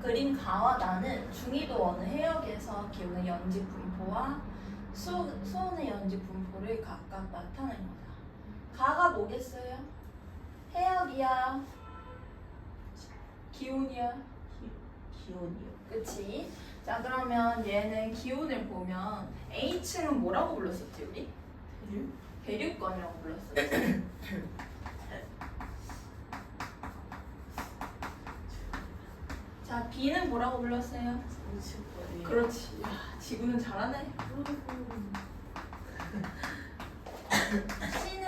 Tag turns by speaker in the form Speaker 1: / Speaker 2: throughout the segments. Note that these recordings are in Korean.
Speaker 1: 그림 가와 나는 중위도 어느 해역에서 기울는 연지 분포와 수온의 연지 분포를 각각 나타낸 거다. 가가 뭐겠어요? 해역이야? 기온이야?
Speaker 2: 기온이요.
Speaker 1: 그치? 자, 그러면 얘는 기온을 보면 A층은 뭐라고 불렀었지 우리? 대륙권이라고 불렀었지. 자, B는 뭐라고 불렀어요?
Speaker 2: 상층권이요.
Speaker 1: 그렇지. 야, 지구는 잘하네. C는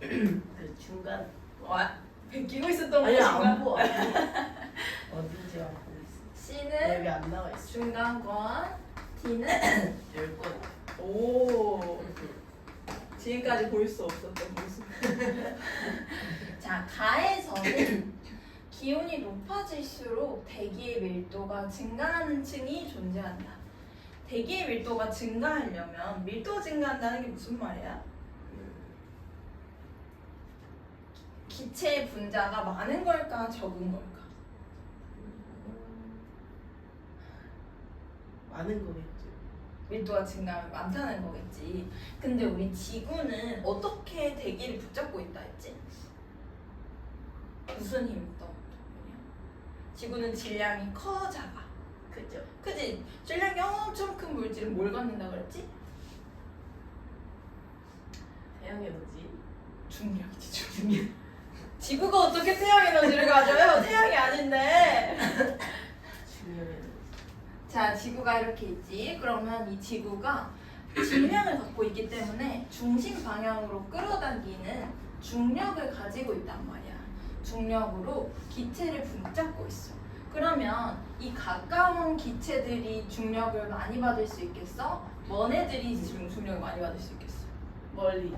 Speaker 2: 그 중간.
Speaker 1: 와, 베끼고 있었던
Speaker 2: 아니
Speaker 1: 것인가?
Speaker 2: 안 보여. 어딘지 안 보고 있어.
Speaker 1: C는
Speaker 2: 여기 안 나와 있어.
Speaker 1: 중간권, D는
Speaker 2: 10권.
Speaker 1: 오. 지금까지 볼 수 없었던 모습. 자, 가에서는 기온이 높아질수록 대기의 밀도가 증가하는 층이 존재한다. 대기의 밀도가 증가하려면 밀도가 증가한다는 게 무슨 말이야? 기체의 분자가 많은 걸까 적은 걸까?
Speaker 2: 많은 거겠죠.
Speaker 1: 밀도가 증가하면 많다는 거겠지. 근데 우리 지구는 어떻게 대기를 붙잡고 있다 했지? 무슨 힘 때문이야? 지구는 질량이 커 작아?
Speaker 2: 그죠.
Speaker 1: 그지? 질량이 엄청 큰 물질은 뭘 갖는다 그랬지?
Speaker 2: 태양 에너지.
Speaker 1: 중력이지 중력. 지구가 어떻게 태양 에너지를 가져요? 태양이 아닌데.
Speaker 2: 중력 에너지.
Speaker 1: 자, 지구가 이렇게 있지. 그러면 이 지구가 질량을 갖고 있기 때문에 중심 방향으로 끌어당기는 중력을 가지고 있단 말이야. 중력으로 기체를 붙잡고 있어. 그러면 이 가까운 기체들이 중력을 많이 받을 수 있겠어? 먼 애들이 중력을 많이 받을 수 있겠어?
Speaker 2: 멀리.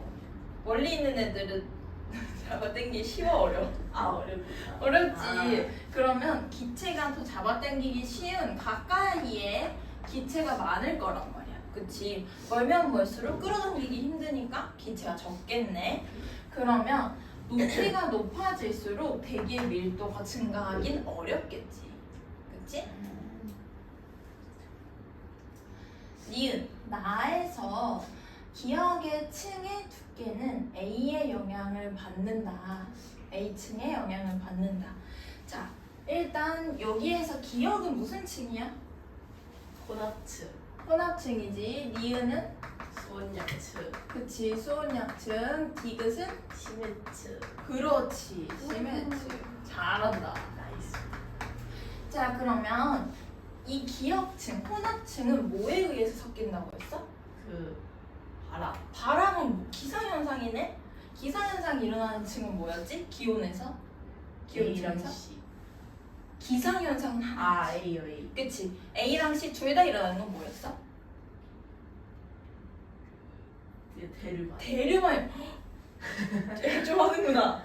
Speaker 1: 멀리 있는 애들은 잡아당기기 쉬워 어려워?
Speaker 2: 어렵구나.
Speaker 1: 어렵지. 그러면 기체가 더 잡아당기기 쉬운 가까이에 기체가 많을 거란 말이야. 그치? 멀면 멀수록 끌어당기기 힘드니까 기체가 적겠네. 그러면 높이가 높아질수록 대기의 밀도가 증가하긴 어렵겠지. 그치? 니은, 나에서 기억의 층의 두께는 A의 영향을 받는다. A층의 영향을 받는다. 자, 일단 여기에서 기억은 무슨 층이야?
Speaker 2: 혼합층.
Speaker 1: 혼합층이지. 니은은?
Speaker 2: 수온약층.
Speaker 1: 그치, 수온약층. 디귿은?
Speaker 2: 심해층.
Speaker 1: 그렇지, 시멘트. 잘한다.
Speaker 2: 나이스.
Speaker 1: 자, 그러면 이 기억층, 혼합층은 뭐에 의해서 섞인다고 했어?
Speaker 2: 그 바람.
Speaker 1: 바람은 뭐 기상현상이네? 기상현상이 일어나는 층은 뭐였지? 기온에서?
Speaker 2: A랑
Speaker 1: 기온층에서?
Speaker 2: C.
Speaker 1: 기상현상은 하나.
Speaker 2: A요 A.
Speaker 1: 그치? A랑 C 둘 다 일어나는 건 뭐였어?
Speaker 2: 이제 대류만.
Speaker 1: 대류만. 좀 하는구나.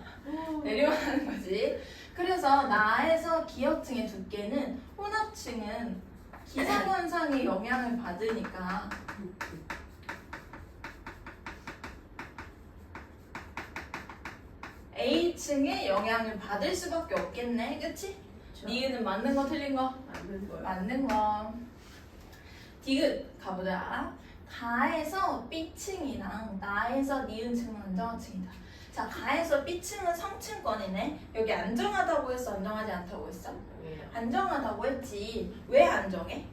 Speaker 1: 대류만 하는 거지. 그래서 나에서 기억층의 두께는 혼합층은 기상현상의 영향을 받으니까 A층의 영향을 받을 수밖에 없겠네. 그치? 니은은 맞는 거 틀린 거?
Speaker 2: 맞는 거야.
Speaker 1: 맞는 거. 디귿 가보자. 가에서 B층이랑 나에서 니은층은 안정화층이다. 자, 가에서 B층은 성층권이네. 여기 안정하다고 했어? 안정하지 않다고 했어?
Speaker 2: 왜요?
Speaker 1: 안정하다고 했지. 왜 안정해?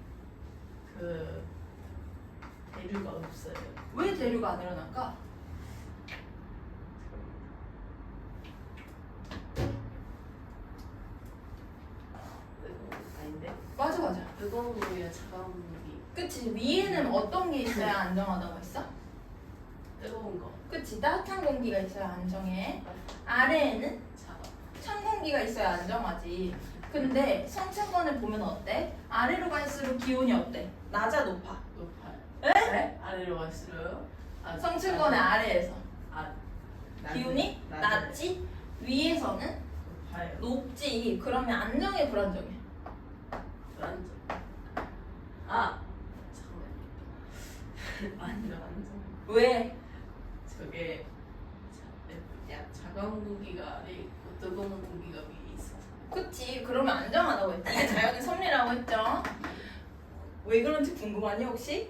Speaker 2: 그 대류가 없어요.
Speaker 1: 왜 대류가 안 일어날까?
Speaker 2: 아닌데?
Speaker 1: 맞아 맞아.
Speaker 2: 뜨거운 물이야 차가운 물이.
Speaker 1: 그치. 위에는 어떤 게 있어야 안정하다고 했어?
Speaker 2: 뜨거운 거.
Speaker 1: 그치. 따뜻한 공기가 있어야 안정해. 아래에는
Speaker 2: 차가.
Speaker 1: 찬 공기가 있어야 안정하지. 근데 성층권을 보면 어때? 아래로 갈수록 기온이 어때? 낮아 높아?
Speaker 2: 높아요.
Speaker 1: 에?
Speaker 2: 아래로 갈수록.
Speaker 1: 성층권의 아래에서
Speaker 2: 아,
Speaker 1: 기온이 낮지? 위에서는
Speaker 2: 높아요.
Speaker 1: 높지. 그러면 안정해 불안정해?
Speaker 2: 불안정. 아 잠깐만. 안정.
Speaker 1: 왜?
Speaker 2: 저게 차가운 공기가 아래 있고 뜨거운 공기가 위에 있어.
Speaker 1: 그치. 그러면 안정하다고 했지. 이게 자연의 섭리 왜 그런지 궁금하니 혹시?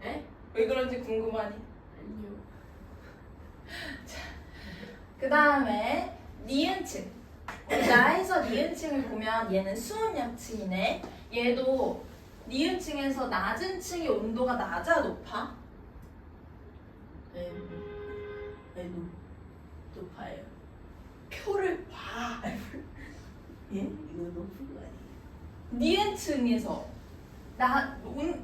Speaker 2: 에?
Speaker 1: 왜 그런지 궁금하니?
Speaker 2: 아니요.
Speaker 1: 그 다음에 니은층. 나에서 니은층을 보면 얘는 수온약층이네. 얘도 니은층에서 낮은 층의 온도가 낮아 높아?
Speaker 2: 네. 높아요.
Speaker 1: 표를 봐.
Speaker 2: 예? 이거 높은 거 아니에요?
Speaker 1: 니은층에서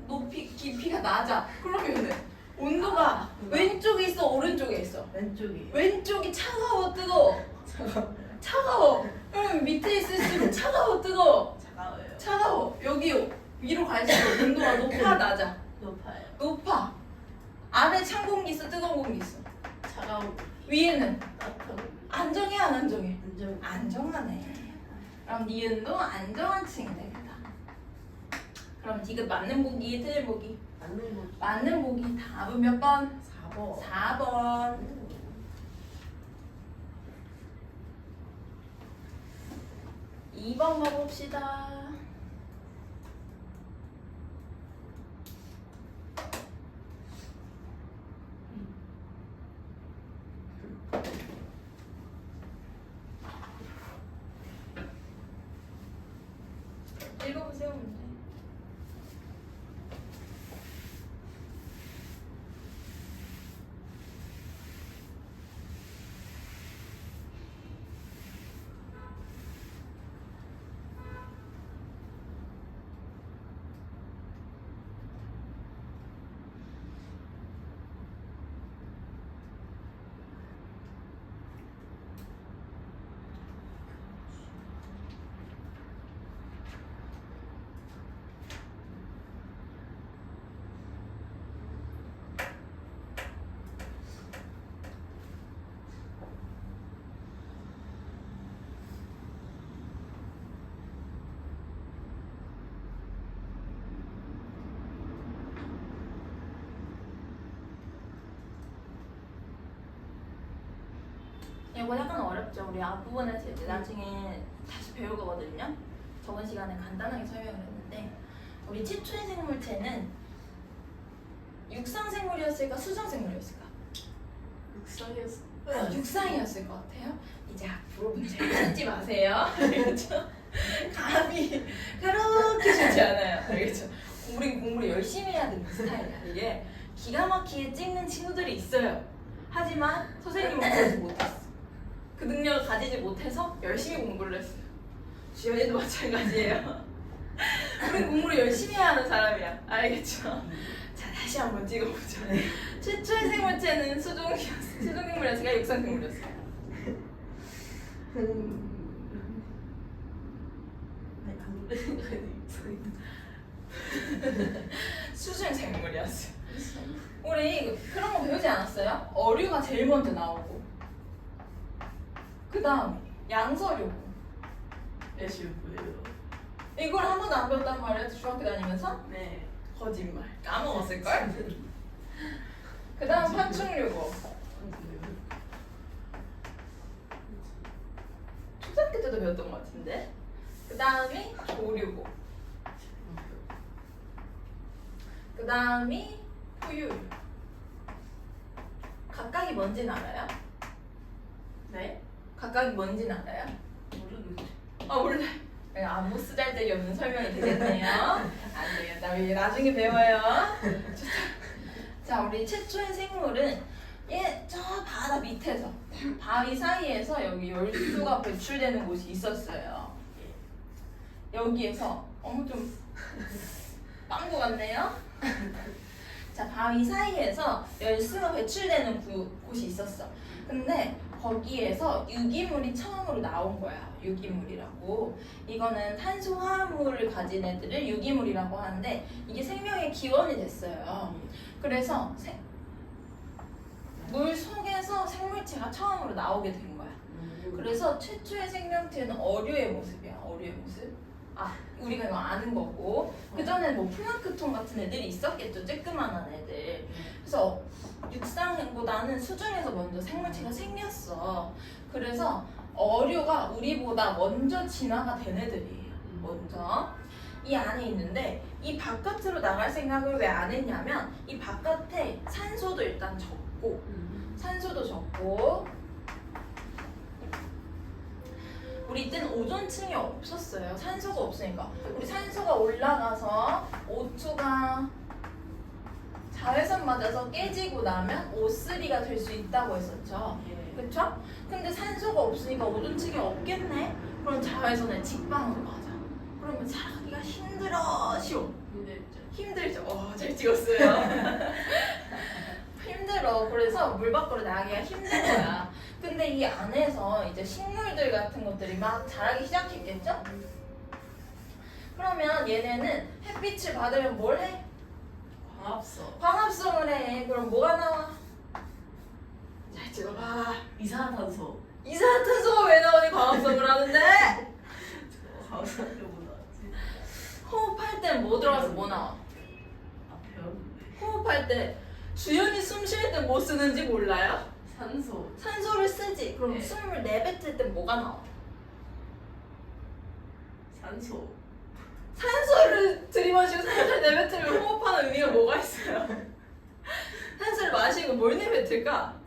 Speaker 1: 높이 깊이가 낮아. 그러면은 온도가 왼쪽에 있어 오른쪽에 있어?
Speaker 2: 왼쪽이에요.
Speaker 1: 왼쪽이 차가워 뜨거워? 차가워. 그럼 밑에 있을수록 차가워 뜨거워?
Speaker 2: 차가워요.
Speaker 1: 차가워. 여기 위로 갈수록 온도가 높아 낮아?
Speaker 2: 높아요.
Speaker 1: 높아. 안에 찬 공기 있어 뜨거운 공기 있어?
Speaker 2: 차가워.
Speaker 1: 위에는
Speaker 2: 따뜻하고.
Speaker 1: 안정해 안 안정해?
Speaker 2: 완전
Speaker 1: 안정하네. 그럼 니은도 안정한 층이 되겠다. 그럼 디귿 맞는 보기 틀린 보기?
Speaker 2: 맞는 거.
Speaker 1: 맞는 보기 답은 몇 번?
Speaker 2: 4번.
Speaker 1: 4번. 2번 가봅시다. 읽어보세요 문제. 이거 약간 어렵죠. 우리 앞부분에서 이제 나중에 다시 배울 거거든요. 저번 시간에 간단하게 설명을 했는데 우리 최초의 생물체는 육상생물이었을까 수정생물이었을까?
Speaker 2: 육성이었어.
Speaker 1: 육상이었을 것 같아요. 이제 앞으로 문제를 찾지 마세요. 알겠죠? 감이 그렇게 쉽지 않아요. 알겠죠? 우리 공부를 열심히 해야 되는 스타일이야. 이게 기가 막히게 찍는 친구들이 있어요. 하지만 선생님은 그러지 못했어. 그 능력을 가지지 못해서 열심히 공부를 했어요. 주연이도 마찬가지예요. 우리 공부를 열심히 해야 하는 사람이야. 알겠죠? 자, 다시 한번 찍어보자. 최초의 생물체는 수중생물이었을까? 육상생물이었을까? 수중생물이었어요. 우리 그런 거 배우지 않았어요? 어류가 제일 먼저 나오고 그 다음 양서류고
Speaker 2: 애쉬고요.
Speaker 1: 이걸 한 번도 안 배웠단 말이야 중학교 다니면서?
Speaker 2: 네.
Speaker 1: 거짓말 까먹었을걸? 그 다음 파충류고 초등학교 때도 배웠던 것 같은데 그 다음이 조류고 그 다음이 포유류 각각이 뭔지는 알아요?
Speaker 2: 네?
Speaker 1: 각각이 뭔지는 알아요?
Speaker 2: 모르겠어요.
Speaker 1: 아 몰라. 아무 쓰잘데기 없는 설명이 되겠네요. 안 되겠다. 우리 나중에 배워요. 자, 우리 최초의 생물은 얘 저 바다 밑에서 바위 사이에서 여기 열수가 배출되는 곳이 있었어요. 여기에서 좀 빵구 같네요. 자, 바위 사이에서 열수가 배출되는 곳이 있었어. 근데 거기에서 유기물이 처음으로 나온 거야. 유기물이라고. 이거는 탄수화물을 가진 애들을 유기물이라고 하는데 이게 생명의 기원이 됐어요. 그래서 물 속에서 생물체가 처음으로 나오게 된 거야. 그래서 최초의 생명체는 어류의 모습이야. 어류의 모습. 아, 우리가 이거 아는 거고. 그 전에는 뭐 플랑크톤 같은 애들이 있었겠죠. 쬐끄만한 애들. 그래서 육상보다는 수중에서 먼저 생물체가 생겼어. 그래서 어류가 우리보다 먼저 진화가 된 애들이에요. 먼저. 이 안에 있는데 이 바깥으로 나갈 생각을 왜 안 했냐면 이 바깥에 산소도 일단 적고 우리 때는 오존층이 없었어요. 산소가 없으니까. 우리 산소가 올라가서 O2가 자외선 맞아서 깨지고 나면 O3가 될 수 있다고 했었죠.
Speaker 2: 예.
Speaker 1: 그쵸? 근데 산소가 없으니까 오존층이 없겠네? 그럼 자외선에 직방으로 맞아. 그러면 자기가 힘들어. 힘들죠. 잘 찍었어요. 힘들어. 그래서 물 밖으로 나가기가 힘든 거야. 근데 이 안에서 이제 식물들 같은 것들이 막 자라기 시작했겠죠? 그러면 얘네는 햇빛을 받으면 뭘 해?
Speaker 2: 광합성.
Speaker 1: 광합성을 해. 그럼 뭐가 나와? 잘 찍어봐.
Speaker 2: 이산화탄소.
Speaker 1: 이산화탄소가 왜 나오니 광합성을 하는데?
Speaker 2: 광합성이 뭐 나왔지?
Speaker 1: 호흡할 때 뭐 들어가서 뭐 나와?
Speaker 2: 배웠는데.
Speaker 1: 호흡할 때 주연이 숨 쉴 때 뭐 쓰는지 몰라요?
Speaker 2: 산소.
Speaker 1: 산소를 쓰지. 그럼
Speaker 2: 네.
Speaker 1: 숨을 내뱉을 때 뭐가 나와?
Speaker 2: 산소.
Speaker 1: 산소를 들이마시고 산소를 내뱉으면 호흡하는 의미가 뭐가 있어요? 산소를 마시고 뭘 내뱉을까?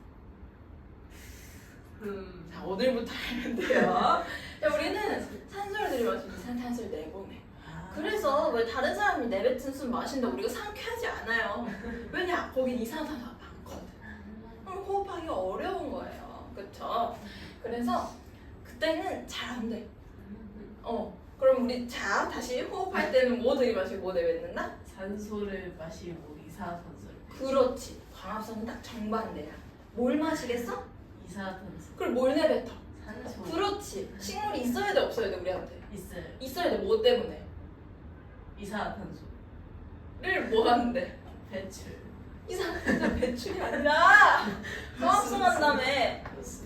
Speaker 1: 자, 오늘부터 알면 돼요. 자, 우리는 산소를 들이마시고 산소를 내보내. 그래서 왜 다른 사람이 내뱉은 숨 마신다 우리가 상쾌하지 않아요. 왜냐? 거긴 이산화탄소가 많거든. 그럼 호흡하기 어려운 거예요. 그쵸? 그래서 그때는 잘 안 돼. 그럼 우리 자 다시 호흡할 때는 뭐 들이마시고 뭐 내뱉는다?
Speaker 2: 산소를 마시고 이산화탄소를.
Speaker 1: 그렇지. 광합성은 딱 정반대야. 뭘 마시겠어?
Speaker 2: 이산화탄소.
Speaker 1: 그럼 뭘 내뱉어?
Speaker 2: 산소.
Speaker 1: 그렇지. 식물이 있어야 돼 없어야 돼 우리한테?
Speaker 2: 있어요.
Speaker 1: 있어야 돼. 뭐 때문에?
Speaker 2: 이산화탄소를
Speaker 1: 뭐 하는데?
Speaker 2: 배출.
Speaker 1: 이산화탄소 배출이 아니라 광합성 한 다음에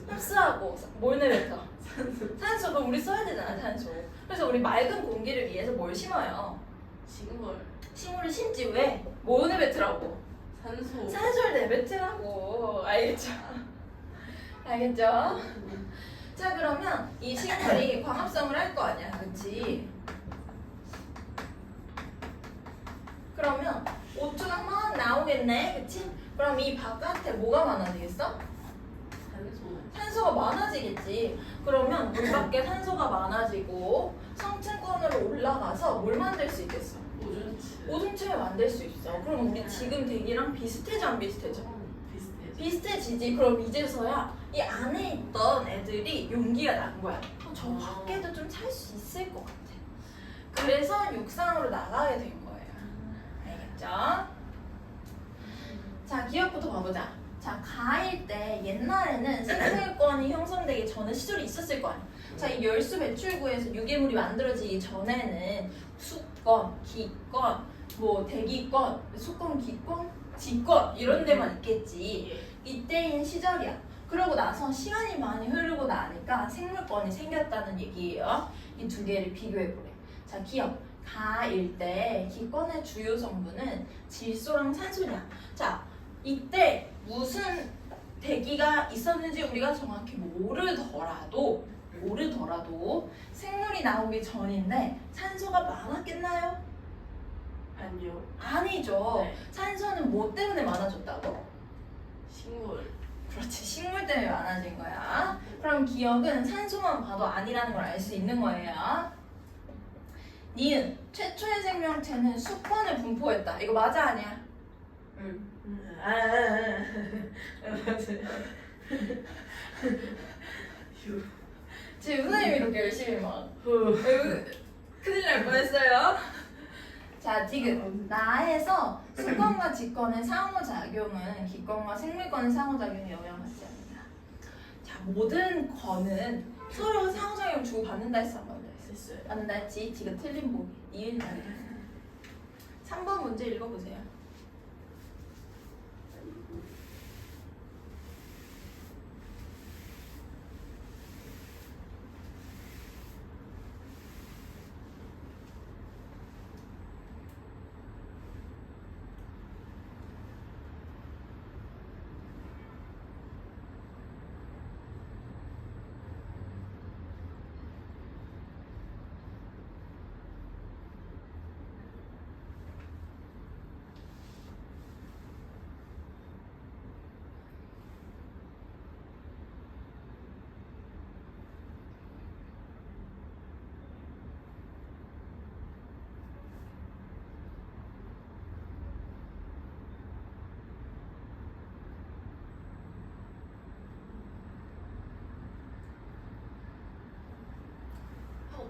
Speaker 1: 흡수하고 뭘 내뱉어? 산소. 그럼 우리 써야 되잖아 산소. 그래서 우리 맑은 공기를 위해서 뭘 심어요?
Speaker 2: 식물.
Speaker 1: 식물을 심지 왜? 뭐 내뱉으라고?
Speaker 2: 산소.
Speaker 1: 산소를 내뱉으라고. 알겠죠? 알겠죠? 자 그러면 이 식물이 광합성을 할 거 아니야 그치? 그러면 O2가 막 나오겠네 그치? 그럼 이 바깥에 뭐가 많아지겠어?
Speaker 2: 산소.
Speaker 1: 산소가 많아지겠지. 그러면 물 밖에 산소가 많아지고 성층권으로 올라가서 뭘 만들 수 있겠어?
Speaker 2: 오존층.
Speaker 1: 오존층을 만들 수 있어. 그럼 우리 지금 대기랑 비슷해져 안 비슷해져?
Speaker 2: 비슷해요.
Speaker 1: 비슷해지지. 그럼 이제서야 이 안에 있던 애들이 용기가 난 거야. 저 밖에도 좀 살 수 있을 것 같아. 그래서 육상으로 나가게 된 거예요. 알겠죠? 자, 기억부터 봐보자. 자, 가일 때 옛날에는 생물권이 형성되기 전에 시절이 있었을 거 아니야. 자, 이 열수 배출구에서 유기물이 만들어지기 전에는 수권, 기권, 뭐 대기권, 수권, 기권, 지권 이런 데만 있겠지.
Speaker 2: 예.
Speaker 1: 이때인 시절이야. 그러고 나서 시간이 많이 흐르고 나니까 생물권이 생겼다는 얘기예요. 이 두 개를 비교해 보래. 자, 기억. 가일 때 기권의 주요 성분은 질소랑 산소냐. 자, 이때 무슨 대기가 있었는지 우리가 정확히 모르더라도 생물이 나오기 전인데 산소가 많았겠나요?
Speaker 2: 아니요.
Speaker 1: 아니죠.
Speaker 2: 네.
Speaker 1: 산소는 뭐 때문에 많아졌다고?
Speaker 2: 식물.
Speaker 1: 그렇지, 식물 때문에 많아진 거야. 그럼 기억은 산소만 봐도 아니라는 걸 알 수 있는 거예요. 니은, 최초의 생명체는 수권을 분포했다. 이거 맞아 아니야?
Speaker 2: 응.
Speaker 1: 맞아요. 지금 선생님이 이렇게 열심히 막 큰일 날 뻔했어요. 자, 디귿. 나에서 수권과 직권의 상호작용은 기권과 생물권의 상호작용에 영향받지 않는다. 자, 모든 권은 서로 상호작용 주고받는다 했어, 안 받는다 했어?
Speaker 2: 됐어요.
Speaker 1: 받는다 했지. 디귿 틀린 보기. 니은 다르게. 3번 문제 읽어보세요.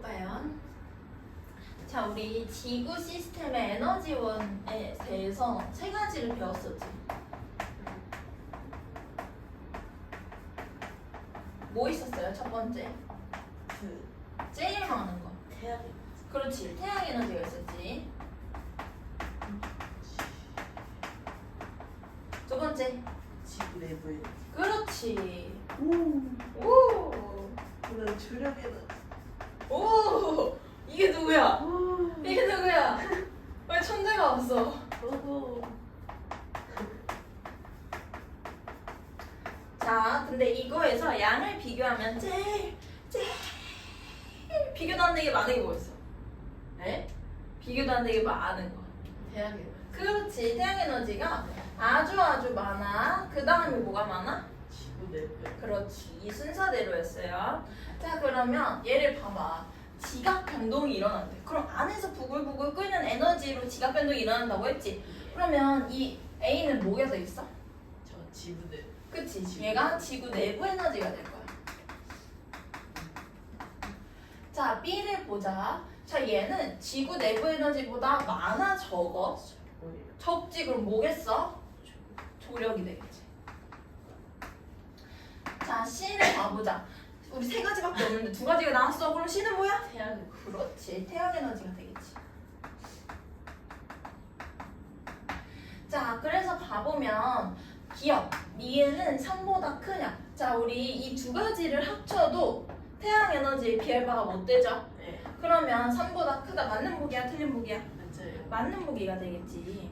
Speaker 1: 해볼까요? 자, 우리 지구 시스템의 에너지원에 대해서 세 가지를 배웠었지. 뭐 있었어요? 첫 번째.
Speaker 2: 그
Speaker 1: 제일 많은 거.
Speaker 2: 태양
Speaker 1: 그렇지. 태양 에너지가 있었지. 두 번째.
Speaker 2: 지구 내부에
Speaker 1: 그렇지.
Speaker 2: 오
Speaker 1: 오.
Speaker 2: 그런 조력 에너지.
Speaker 1: 오. 이게 누구야?
Speaker 2: 오
Speaker 1: 이게 누구야? 왜 천재가 왔어?
Speaker 2: 오호.
Speaker 1: 자, 근데 이거에서 양을 비교하면 제일 비교도 안 되게 많은 게 뭐 있어? 에? 비교도 안 되게 많은 거.
Speaker 2: 태양 에너지.
Speaker 1: 그렇지. 태양 에너지가 아주 많아. 그 다음에 뭐가 많아?
Speaker 2: 지구 내부에
Speaker 1: 그렇지. 이 순서대로였어요. 자, 그러면 얘를 봐봐. 지각 변동이 일어난대. 그럼 안에서 부글부글 끓는 에너지로 지각 변동이 일어난다고 했지. 그러면 이 A는 뭐가 돼 있어?
Speaker 2: 저 지구 내
Speaker 1: 그치. 얘가 지구 내부 에너지가 될 거야. 자, B를 보자. 자, 얘는 지구 내부 에너지보다 많아, 적어? 적지. 그럼 뭐겠어? 조력이 되겠지. 자, C를 봐보자. 우리 세 가지밖에 없는데 두 가지가 나왔어. 그럼 C는 뭐야?
Speaker 2: 태양 에너지.
Speaker 1: 그렇지. 태양 에너지가 되겠지. 자, 그래서 봐보면 기억, 미은은 3보다 크냐. 자, 우리 이 두 가지를 합쳐도 태양 에너지에 비할 바가 못 되죠?
Speaker 2: 네
Speaker 1: 그러면 3보다 크다. 맞는 보기야, 틀린 보기야?
Speaker 2: 맞아요.
Speaker 1: 맞는 보기가 되겠지.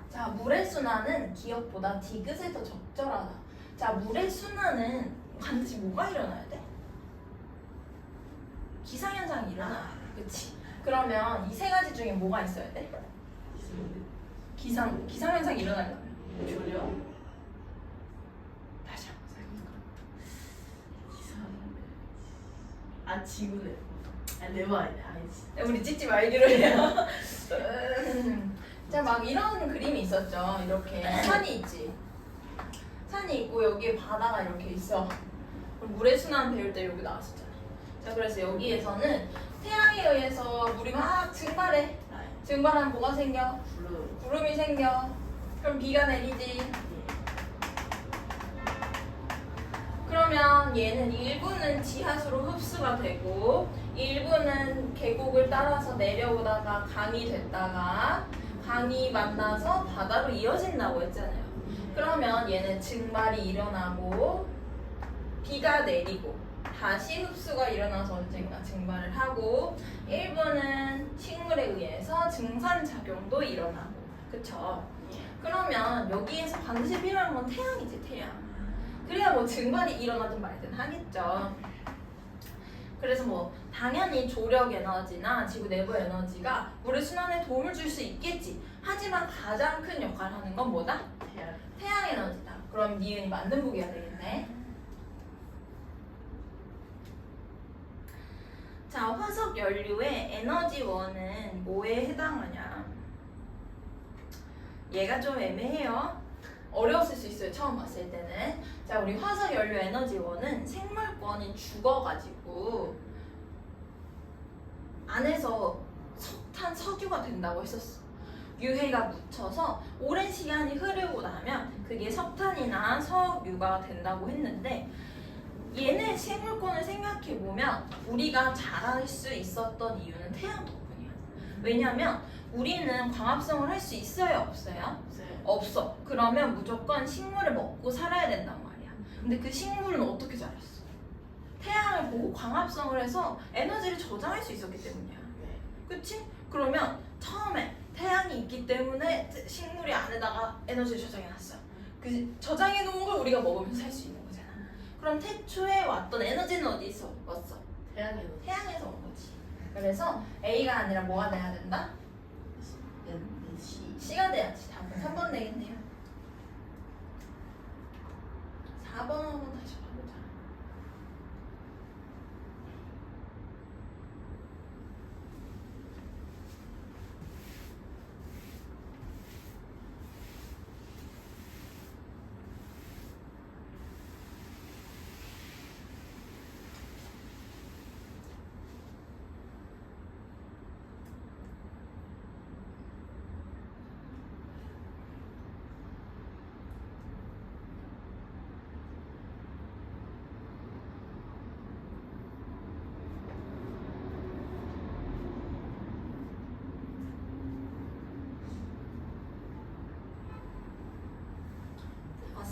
Speaker 1: 자, 물의 순환은 기억보다 디귿에 더 적절하다. 자, 물의 순환은 반드시 뭐가 일어나야 돼? 기상현상이 일어나. 그치? 그러면 이 세 가지 중에 뭐가 있어야 돼? 기상현상이 일어나려면
Speaker 2: 조력.
Speaker 1: 다시 한번 생각해.
Speaker 2: 아 지구 내부. 아 내부 아니야. 아니지.
Speaker 1: 우리 찍지 말기로 해요. 자, 막 이런 그림이 있었죠. 이렇게 산이 있지. 산이 있고 여기에 바다가 이렇게 있어. 그럼 물의 순환 배울 때 여기 나왔었잖아. 자, 그래서 여기에서는 태양에 의해서 물이 막 증발해. 증발하면 뭐가 생겨?
Speaker 2: 블루.
Speaker 1: 구름이 생겨. 그럼 비가 내리지. 그러면 얘는 일부는 지하수로 흡수가 되고 일부는 계곡을 따라서 내려오다가 강이 됐다가 강이 만나서 바다로 이어진다고 했잖아요. 그러면 얘는 증발이 일어나고 비가 내리고 다시 흡수가 일어나서 언젠가 증발을 하고 일부는 식물에 의해서 증산작용도 일어나고 그쵸? 그러면 여기에서 반드시 필요한 건 태양이지, 태양. 그래야 뭐 증발이 일어나든 말든 하겠죠. 그래서 뭐 당연히 조력 에너지나 지구 내부 에너지가 물의 순환에 도움을 줄 수 있겠지. 하지만 가장 큰 역할을 하는 건 뭐다?
Speaker 2: 태양.
Speaker 1: 태양 에너지다. 그럼 니은이 맞는 보기가 되겠네. 자, 화석 연료의 에너지원은 뭐에 해당하냐? 얘가 좀 애매해요. 어려웠을 수 있어요. 처음 봤을 때는. 자, 우리 화석 연료 에너지원은 생물권이 죽어가지고 안에서 석탄, 석유가 된다고 했었어. 유해가 묻혀서 오랜 시간이 흐르고 나면 그게 석탄이나 석유가 된다고 했는데 얘네 생물권을 생각해보면 우리가 자랄 수 있었던 이유는 태양 덕분이야. 왜냐면 우리는 광합성을 할 수 있어요? 없어요?
Speaker 2: 없어요.
Speaker 1: 없어. 그러면 무조건 식물을 먹고 살아야 된단 말이야. 근데 그 식물은 어떻게 자랐어? 태양을 보고 광합성을 해서 에너지를 저장할 수 있었기 때문이야.
Speaker 2: 네.
Speaker 1: 그치? 그러면 처음에 태양이 있기 때문에 식물이 안에다가 에너지를 저장해놨어. 그 저장해 놓은 걸 우리가 먹으면서 살 수 있는 거잖아. 그럼 태초에 왔던 에너지는 어디서 왔어?
Speaker 2: 태양 에너지.
Speaker 1: 태양에서 온 거지. 그래서 A가 아니라 뭐가 돼야 된다?
Speaker 2: 에너지.
Speaker 1: C가 돼야지. 답은 3번 되겠네요. 4번 한번 다시 봐보자.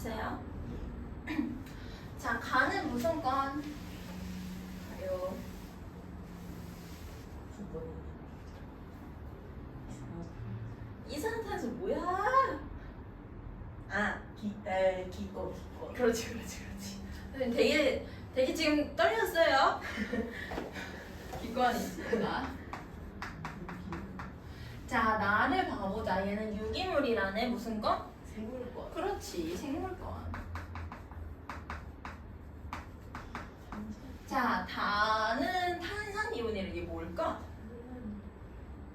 Speaker 1: 나왔어요? 자, 가는 무슨 건? 가요. 이산화탄소 뭐야?
Speaker 2: 기꺼.
Speaker 1: 그렇지. 선생님 되게 지금 떨렸어요. 기권이지. 자, 나를 봐보자. 얘는 유기물이라네. 무슨 건?
Speaker 2: 생물권.
Speaker 1: 그렇지, 생물권. 자, 다는 탄산이온이래. 이게 뭘까?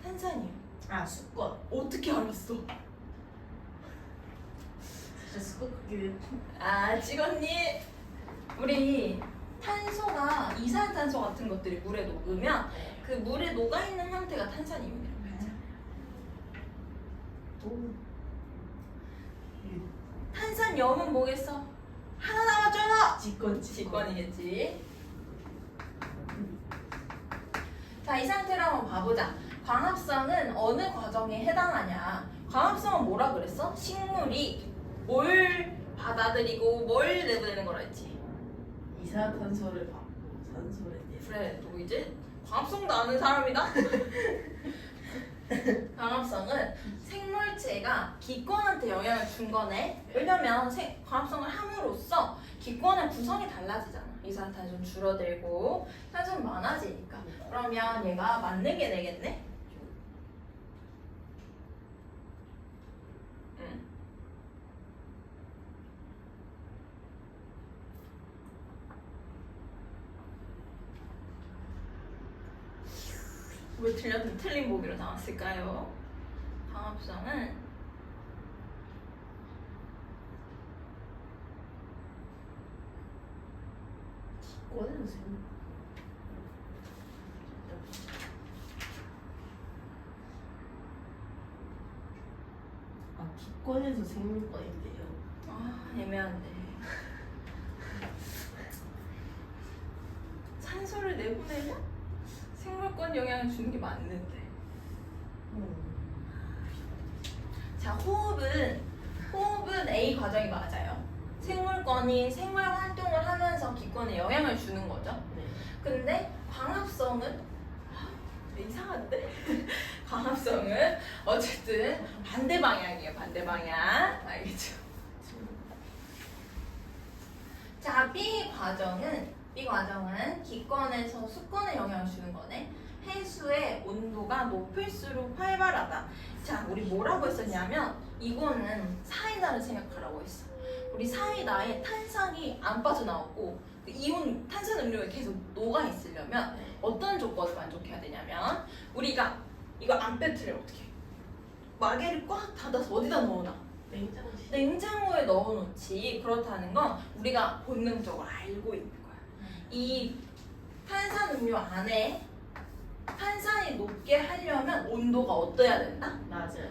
Speaker 1: 탄산이온.
Speaker 2: 수권.
Speaker 1: 어떻게 알았어?
Speaker 2: 진짜 수권 그게
Speaker 1: 찍었니? 우리 탄소가 이산화탄소 같은 것들이 물에 녹으면 그 물에 녹아있는 형태가 탄산이온이라고 하죠. 탄산염은 뭐겠어? 하나 남았잖아! 직권이겠지. 자, 이 상태로 한번 봐보자. 광합성은 어느 과정에 해당하냐? 광합성은 뭐라 그랬어? 식물이 뭘 받아들이고 뭘 내보내는 거라 했지?
Speaker 2: 이산화탄소를 받고 산소를 내.
Speaker 1: 그래, 너 이제 광합성도 아는 사람이다? 광합성은 생물체가 기권한테 영향을 준 거네. 왜냐면 광합성을 함으로써 기권의 구성이 달라지잖아. 이산화탄소는 줄어들고 탄소는 많아지니까. 그러면 얘가 맞는 게 되겠네? 응. 왜 틀린 보기로 나왔을까요? 광합성은
Speaker 2: 기권은 생물. 기권에서 생물권인데요.
Speaker 1: 애매한데. 산소를 내보내면 생물권 영향을 주는 게 맞는데. 자, 호흡은 A 과정이 맞아요. 생물권이 생물 활동을 하면서 기권에 영향을 주는 거죠.
Speaker 2: 네.
Speaker 1: 근데 광합성은 이상한데? 광합성은 어쨌든 반대 방향이에요. 반대 방향. 알겠죠? 자, B 과정은 기권에서 수권에 영향을 주는 거네. 해수의 온도가 높을수록 활발하다. 자, 우리 뭐라고 했었냐면 이거는 사이다를 생각하라고 했어. 우리 사이다에 탄산이 안 빠져나오고 그 이온 탄산 음료에 계속 녹아 있으려면 어떤 조건을 만족해야 되냐면 우리가 이거 안 빼트려 어떻게? 마개를 꽉 닫아서 어디다 넣어놔?
Speaker 2: 냉장실.
Speaker 1: 냉장고에 넣어놓지. 그렇다는 건 우리가 본능적으로 알고 있는 거야. 이 탄산 음료 안에 탄산이 높게 하려면 온도가 어떠해야 된다?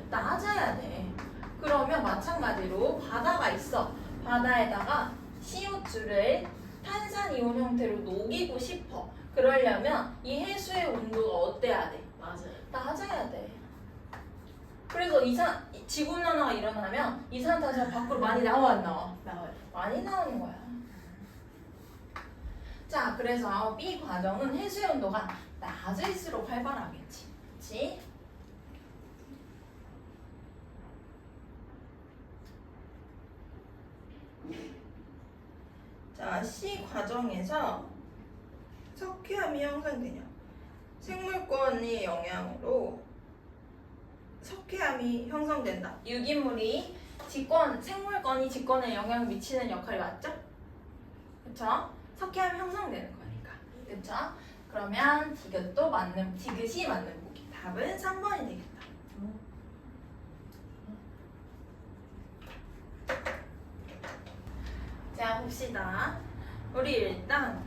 Speaker 1: 낮아야 돼. 그러면 마찬가지로 바다가 있어. 바다에다가 CO2를 탄산이온 형태로 녹이고 싶어. 그러려면 이 해수의 온도가 어때야 돼? 낮아야 돼. 그래서 지구온난화가 일어나면 이산화탄소가 밖으로 많이 나와 안 나와?
Speaker 2: 나와요.
Speaker 1: 많이 나오는 거야. 자, 그래서 B 과정은 해수의 온도가 낮을수록 활발하겠지. 그치? 자, C 과정에서 석회암이 형성되냐? 생물권의 영향으로 석회암이 형성된다. 유기물이 생물권이 직권에 영향을 미치는 역할이 맞죠? 그쵸? 석회암이 형성되는 거니까. 그쵸? 그러면 디귿이 맞는 보기. 답은 3번이 되겠다. 자, 봅시다. 우리 일단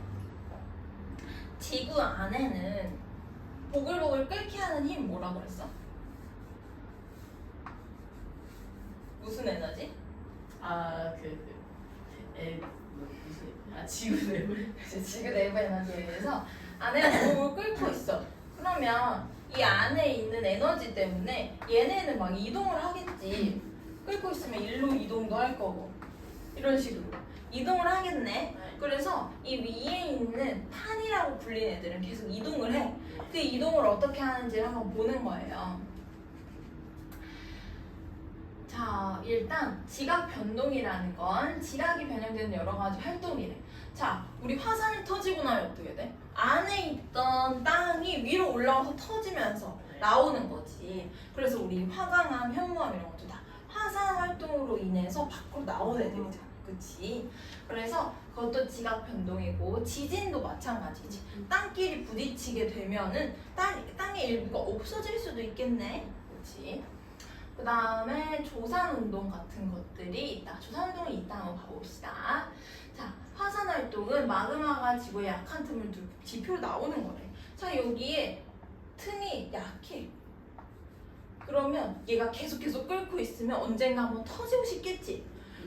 Speaker 1: 지구 안에는 보글보글 끓게 하는 힘 뭐라고 그랬어? 무슨 에너지?
Speaker 2: 지구 내부.
Speaker 1: 지구 내부 에너지에 의해서 안에가 보글보글 끓고 있어. 그러면 이 안에 있는 에너지 때문에 얘네는 막 이동을 하겠지. 끓고 있으면 일로 이동도 할 거고 이런 식으로 이동을 하겠네.
Speaker 2: 네.
Speaker 1: 그래서 이 위에 있는 판이라고 불리는 애들은 계속 이동을 해. 그 이동을 어떻게 하는지를 한번 보는 거예요. 자, 일단 지각 변동이라는 건 지각이 변형되는 여러 가지 활동이래. 자, 우리 화산이 터지고 나면 어떻게 돼? 안에 있던 땅이 위로 올라와서 터지면서 나오는 거지. 그래서 우리 화강암, 현무암 이런 것도 다 화산 활동으로 인해서 밖으로 나오는 애들이잖아. 그치? 그래서 그것도 지각 변동이고 지진도 마찬가지지. 땅끼리 부딪히게 되면은 땅의 일부가 없어질 수도 있겠네. 그치? 그 다음에 조산운동 같은 것들이 있다. 조산운동이 있다 한번 봐봅시다. 자, 화산활동은 마그마가 지구에 약한 틈을 두고 지표로 나오는 거래. 자, 여기에 틈이 약해. 그러면 얘가 계속 끓고 있으면 언젠가 한번 터지고 싶겠지.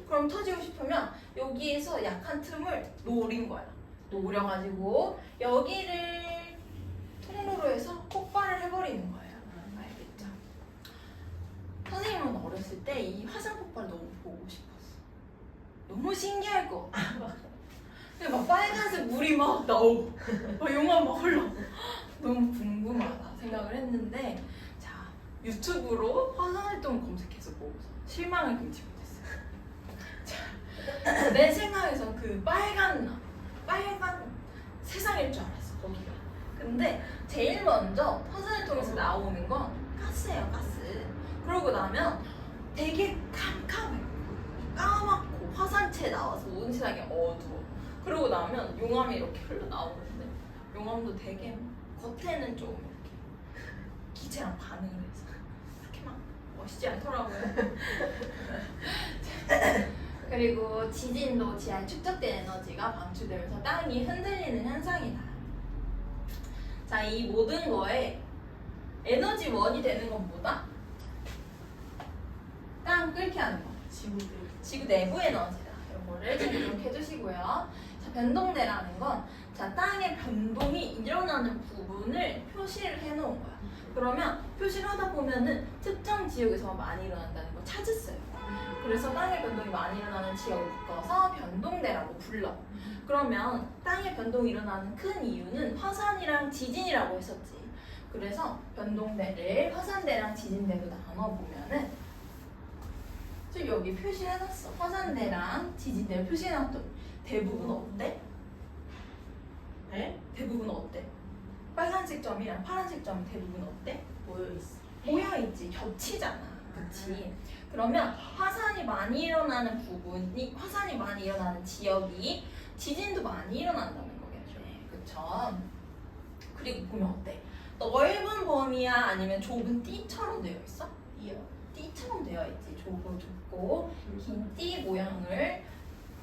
Speaker 1: 그럼 터지고 싶으면 여기에서 약한 틈을 노린 거야. 노려가지고 여기를 통로로 해서 폭발을 해버리는 거예요. 알겠죠? 선생님은 어렸을 때 이 화산 폭발 너무 보고 싶었어. 너무 신기할 거. 근데 막 빨간색 물이 막 나오고 막 용암 막 흘러. 너무 궁금하다 생각을 했는데 자 유튜브로 화산활동 검색해서 보고서 실망을 금치 못했어요. 자, 내 생각에선 그 빨간 세상일 줄 알았어 거기가. 근데 제일 먼저 화산활동에서 나오는 건 가스예요, 가스. 그러고 나면 되게 캄캄해. 까맣고 화산체 나와서 온 세상이 어두워. 그러고 나면 용암이 이렇게 흘러나오는데 용암도 되게 겉에는 좀 이렇게 기체랑 반응을 해서 그렇게 막 멋있지 않더라고요. 그리고 지진도 지하에 축적된 에너지가 방출되면서 땅이 흔들리는 현상이다. 자, 이 모든 거에 에너지 원이 되는 건 뭐다? 땅 끓게 하는 거. 지구 내부 에너지다. 이런 거를 잘 기억해 주시고요. 자, 변동대라는 건 자, 땅의 변동이 일어나는 부분을 표시를 해 놓은 거야. 그러면 표시를 하다 보면은 특정 지역에서 많이 일어난다는 걸 찾았어요. 그래서 땅의 변동이 많이 일어나는 지역을 묶어서 변동대라고 불러. 그러면 땅의 변동이 일어나는 큰 이유는 화산이랑 지진이라고 했었지. 그래서 변동대를 화산대랑 지진대로 나눠보면은 지금 여기 표시해놨어. 화산대랑 지진대를 표시해놨더니 대부분 어때?
Speaker 2: 네?
Speaker 1: 대부분 어때? 빨간색 점이랑 파란색 점이 대부분 어때?
Speaker 2: 모여있어.
Speaker 1: 모여있지. 겹치잖아. 그치? 그러면 화산이 많이 일어나는 부분이 화산이 많이 일어나는 지역이 지진도 많이 일어난다는 거겠네. 그쵸? 그리고 보면 어때? 넓은 범위야 아니면 좁은 띠처럼 되어 있어? 띠처럼 되어 있지. 좁고 긴 띠 모양을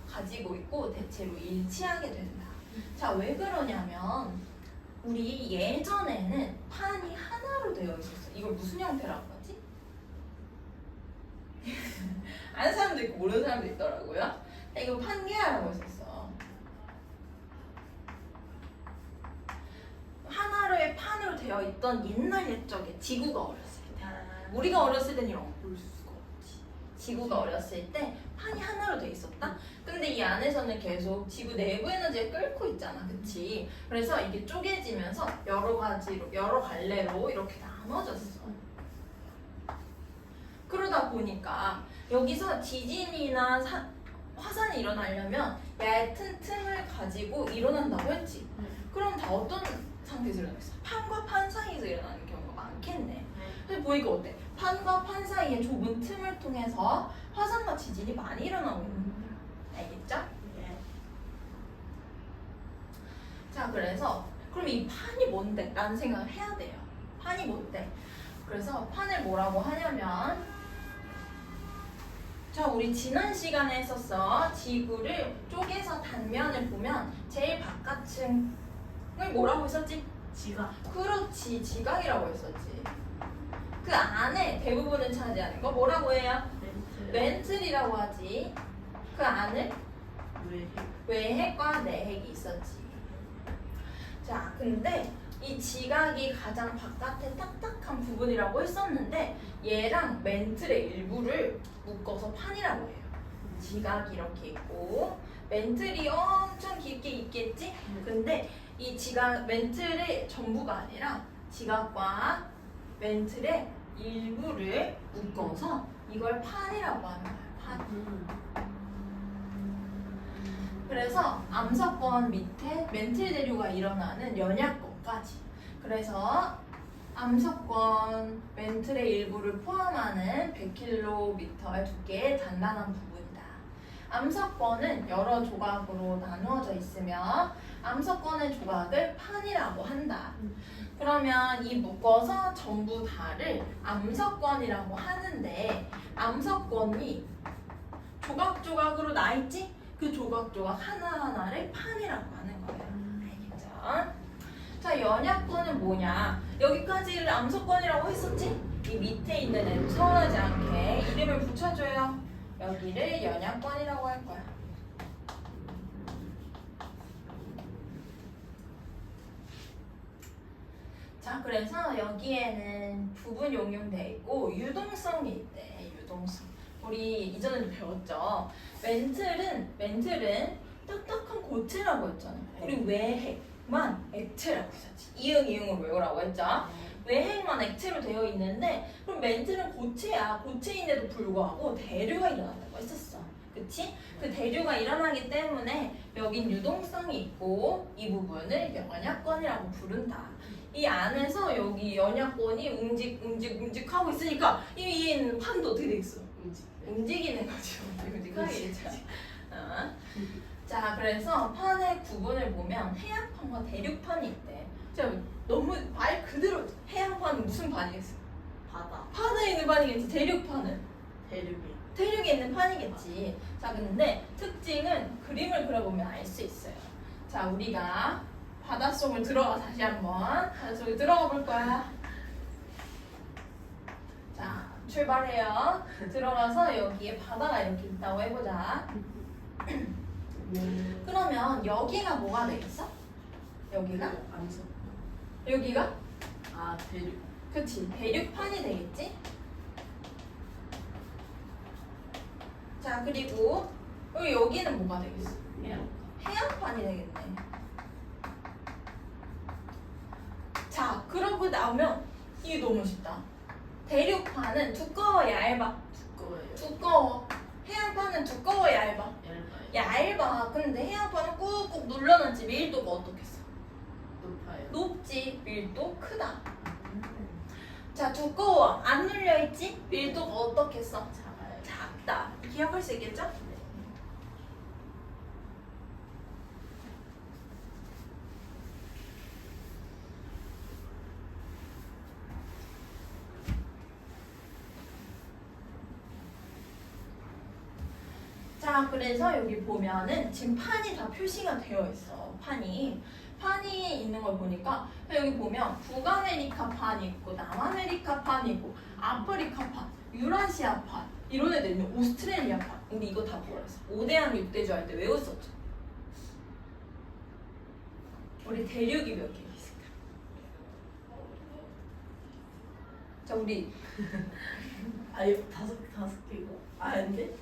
Speaker 1: 가지고 있고 대체로 일치하게 된다. 자, 왜 그러냐면 우리 예전에는 판이 하나로 되어 있었어. 이걸 무슨 형태라고 하지? 아는 사람도 있고 모르는 사람도 있더라고요. 이거 판계야라고 했었어. 하나로의 판으로 되어 있던 옛날 옛적에 지구가 어렸을 때. 우리가 어렸을 땐 이런 거 볼 수가 없지. 지구가 어렸을 때 판이 하나로 돼 있었다? 근데 이 안에서는 계속 지구 내부 에너지가 끓고 있잖아. 그치? 그래서 이게 쪼개지면서 여러 갈래로 이렇게 나눠졌어. 그러다 보니까 여기서 지진이나 화산이 일어나려면 얇은 틈을 가지고 일어난다고 했지. 그럼 다 어떤 상태에서 일어나겠어? 판과 판 사이에서 일어나는 경우가 많겠네. 근데 보니까 어때? 판과 판 사이의 좁은 틈을 통해서 화산과 지진이 많이 일어나고 있는 거야. 알겠죠?
Speaker 2: 네.
Speaker 1: 자, 그래서 그럼 이 판이 뭔데? 라는 생각을 해야 돼요. 판이 뭔데? 그래서 판을 뭐라고 하냐면 자, 우리 지난 시간에 했었어. 지구를 쪼개서 단면을 보면 제일 바깥층을 뭐라고 했었지?
Speaker 2: 지각.
Speaker 1: 그렇지, 지각이라고 했었지. 그 안에 대부분을 차지하는 거 뭐라고 해요? 멘틀이라고 하지. 그 안을 외핵과 내핵이 있었지. 자, 근데 이 지각이 가장 바깥에 딱딱한 부분이라고 했었는데 얘랑 멘틀의 일부를 묶어서 판이라고 해요. 지각이 이렇게 있고 멘틀이 엄청 깊게 있겠지? 근데 이 지각 멘틀의 전부가 아니라 지각과 멘틀의 일부를 묶어서 이걸 판이라고 하는 거예요. 판. 그래서 암석권 밑에 멘틀 대류가 일어나는 연약권까지. 그래서 암석권 멘틀의 일부를 포함하는 100km의 두께의 단단한 부분이다. 암석권은 여러 조각으로 나누어져 있으며 암석권의 조각을 판이라고 한다. 그러면 이 묶어서 전부 다를 암석권이라고 하는데 암석권이 조각조각으로 나 있지? 그 조각조각 하나하나를 판이라고 하는 거예요. 알겠죠? 자, 연약권은 뭐냐? 여기까지를 암석권이라고 했었지? 이 밑에 있는 애도 서운하지 않게 이름을 붙여줘요. 여기를 연약권이라고 할 거야. 자, 그래서 여기에는 부분 용융돼 있고 유동성이 있대. 유동성. 우리 이전에도 배웠죠. 멘틀은 딱딱한 고체라고 했잖아. 우리 외핵만 액체라고 했었지. 이응으로 외우라고 했죠. 외핵만 액체로 되어 있는데 그럼 멘틀은 고체야. 고체인데도 불구하고 대류가 일어난다고 했었어. 그치? 그 대류가 일어나기 때문에 여긴 유동성이 있고 이 부분을 연약권이라고 부른다. 이 안에서 여기 연약권이 움직하고 있으니까 이 위에 있는 판도 어떻게 되겠어? 움직이는 거죠. 움직하게 되죠. 자, 그래서 판의 구분을 보면 해양판과 대륙판이 있대. 자, 너무 말 그대로 해양판은 무슨 판이겠어?
Speaker 2: 바다.
Speaker 1: 바다에 있는 판이겠지. 대륙판은
Speaker 2: 대륙이.
Speaker 1: 대륙에 있는 판이겠지. 자, 근데 특징은 그림을 그려보면 알 수 있어요. 자, 우리가 바닷속을 들어가 다시 한번 바닷속에 들어가 볼 거야. 자, 출발해요. 들어가서 여기에 바다가 이렇게 있다고 해보자. 그러면 여기가 뭐가 되겠어? 여기가?
Speaker 2: 암석.
Speaker 1: 여기가?
Speaker 2: 아, 대륙.
Speaker 1: 그치, 대륙판이 되겠지? 자, 그리고 여기는 뭐가 되겠어? 해양판이 되겠네. 자, 그러고 나오면 이게 너무 쉽다. 대륙판은 두꺼워, 얇아?
Speaker 2: 두꺼워요.
Speaker 1: 두꺼워. 해양판은 두꺼워, 얇아?
Speaker 2: 얇아요.
Speaker 1: 얇아. 근데 해양판은 꾹꾹 눌러놨지. 밀도가 어떻겠어?
Speaker 2: 높아요.
Speaker 1: 높지. 밀도 크다. 자, 두꺼워. 안 눌려있지? 밀도가 어떻겠어?
Speaker 2: 작아요.
Speaker 1: 작다. 기억할 수 있겠죠? 자, 그래서 여기 보면은 지금 판이 다 표시가 되어 있어. 판이 있는 걸 보니까 여기 보면 북아메리카 판이 있고 남아메리카 판이 있고 아프리카 판, 유라시아 판 이런 애들 있는 오스트레일리아 판. 우리 이거 다 뭐랬어? 5대양 6대주 할 때 외웠었죠. 우리 대륙이 몇 개 있을까? 자, 우리
Speaker 2: 아유, 다섯 개고. 아, 근데?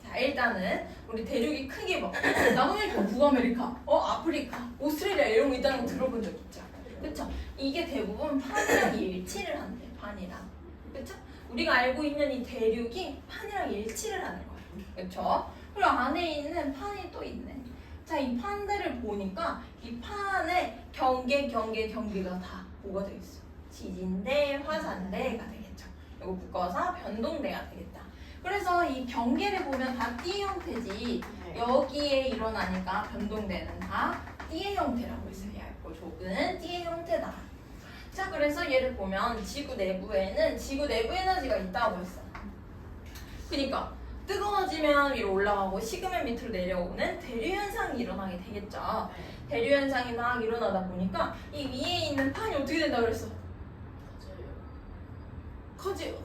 Speaker 1: 자, 일단은 우리 대륙이 크게 막 남아메리카, 북아메리카, 아프리카, 오스트레일리아 이런 거 있다는 거 들어본 적 있죠? 그쵸? 이게 대부분 판이랑 일치를 한대. 판이랑. 그쵸? 우리가 알고 있는 이 대륙이 판이랑 일치를 하는 거예요. 그쵸? 그리고 안에 있는 판이 또 있네. 자, 이 판들을 보니까 이 판의 경계가 다 뭐가 되겠어? 지진대, 화산대가 되겠죠. 이거 묶어서 변동대가 되겠다. 그래서 이 경계를 보면 다 띠 형태지. 여기에 일어나니까 변동대는 다 띠의 형태라고 했어요. 얇고 좁은 띠의 형태다. 자, 그래서 얘를 보면 지구 내부에는 지구 내부 에너지가 있다고 했어. 그러니까 뜨거워지면 위로 올라가고 식으면 밑으로 내려오는 대류 현상이 일어나게 되겠죠. 대류 현상이 막 일어나다 보니까 이 위에 있는 판이 어떻게 된다 그랬어? 터져요?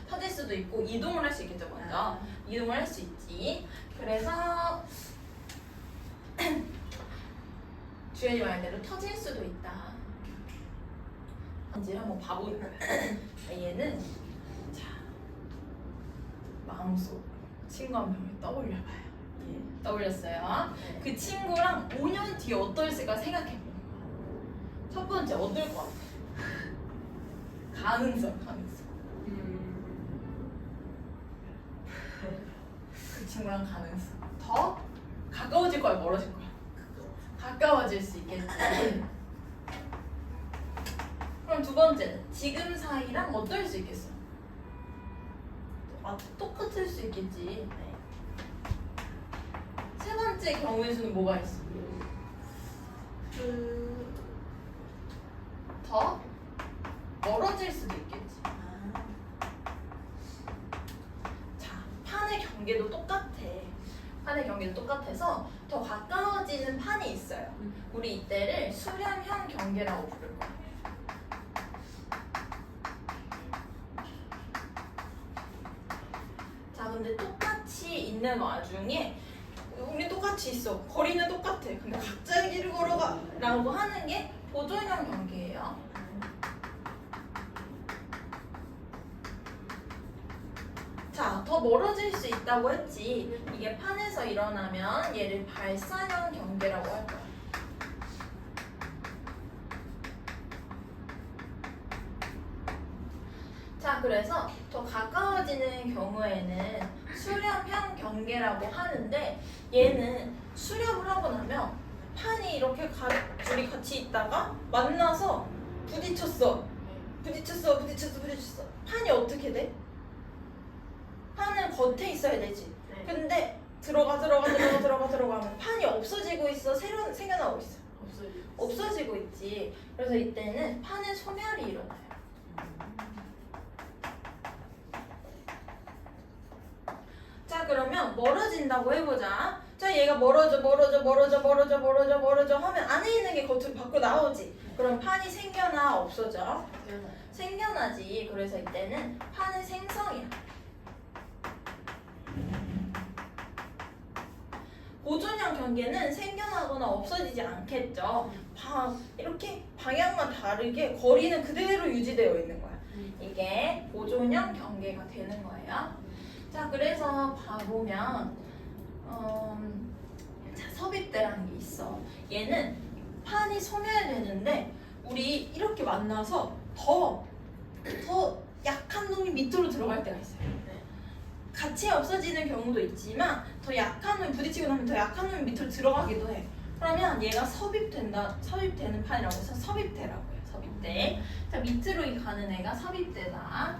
Speaker 1: 터질 수도 있고 이동을 할 수 있겠죠. 먼저 이동을 할 수 있지. 그래서 주연이 말대로 터질 수도 있다. 이제 한번 봐보는 거야. 얘는 자 마음속 친구 한 명을 떠올려봐요. 예, 떠올렸어요. 그 친구랑 5년 뒤에 어떨까 생각해보는 거야. 첫 번째 어떨 것 같아? 가능성. 그 친구랑 가능성. 더 가까워질 거야, 멀어질 거야? 가까워질 수 있겠지. 그럼 두 번째는 지금 사이랑 어떨 수 있겠어? 똑같을 수 있겠지. 세 번째 경우의 수는 뭐가 있어? 더 멀어질 수도 있겠지. 자, 판의 경계도 똑같아. 판의 경계도 똑같아서 더 가까워지는 판이 있어요. 우리 이때를 수렴형 경계라고 부를 거야. 자, 근데 똑같이 있는 와중에 우리 똑같이 있어. 거리는 똑같아. 근데 각자의 길을 걸어가 라고 하는 게 보존형 경계예요. 자, 더 멀어질 수 있다고 했지. 이게 판에서 일어나면 얘를 발산형 경계라고 할 거야. 자, 그래서 더 가까워지는 경우에는 수렴형 경계라고 하는데 얘는 수렴을 하고 나면 판이 이렇게 둘이 같이 있다가 만나서 부딪혔어. 판이 어떻게 돼? 판은 겉에 있어야 되지. 근데 들어가면 판이 없어지고 있어? 새로 생겨나고 있어? 없어지고 있지. 그래서 이때는 판의 소멸이 일어나요. 자, 그러면 멀어진다고 해보자. 자, 얘가 멀어져 하면 안에 있는 게 겉으로 밖으로 나오지. 그럼 판이 생겨나 없어져? 생겨나지. 그래서 이때는 판의 생성이야. 보존형 경계는 생겨나거나 없어지지 않겠죠. 이렇게 방향만 다르게 거리는 그대로 유지되어 있는 거야. 이게 보존형 경계가 되는 거예요. 자, 그래서 봐보면 자, 섭입대라는 게 있어. 얘는 판이 소멸되는데 우리 이렇게 만나서 더 약한 놈이 밑으로 들어갈 때가 있어요. 같이 없어지는 경우도 있지만 더 약한 놈이 부딪히고 나면 더 약한 놈이 밑으로 들어가기도 해. 그러면 얘가 섭입되는 판이라고 해서 섭입대라고 해요. 섭입대. 자, 밑으로 가는 애가 섭입대다.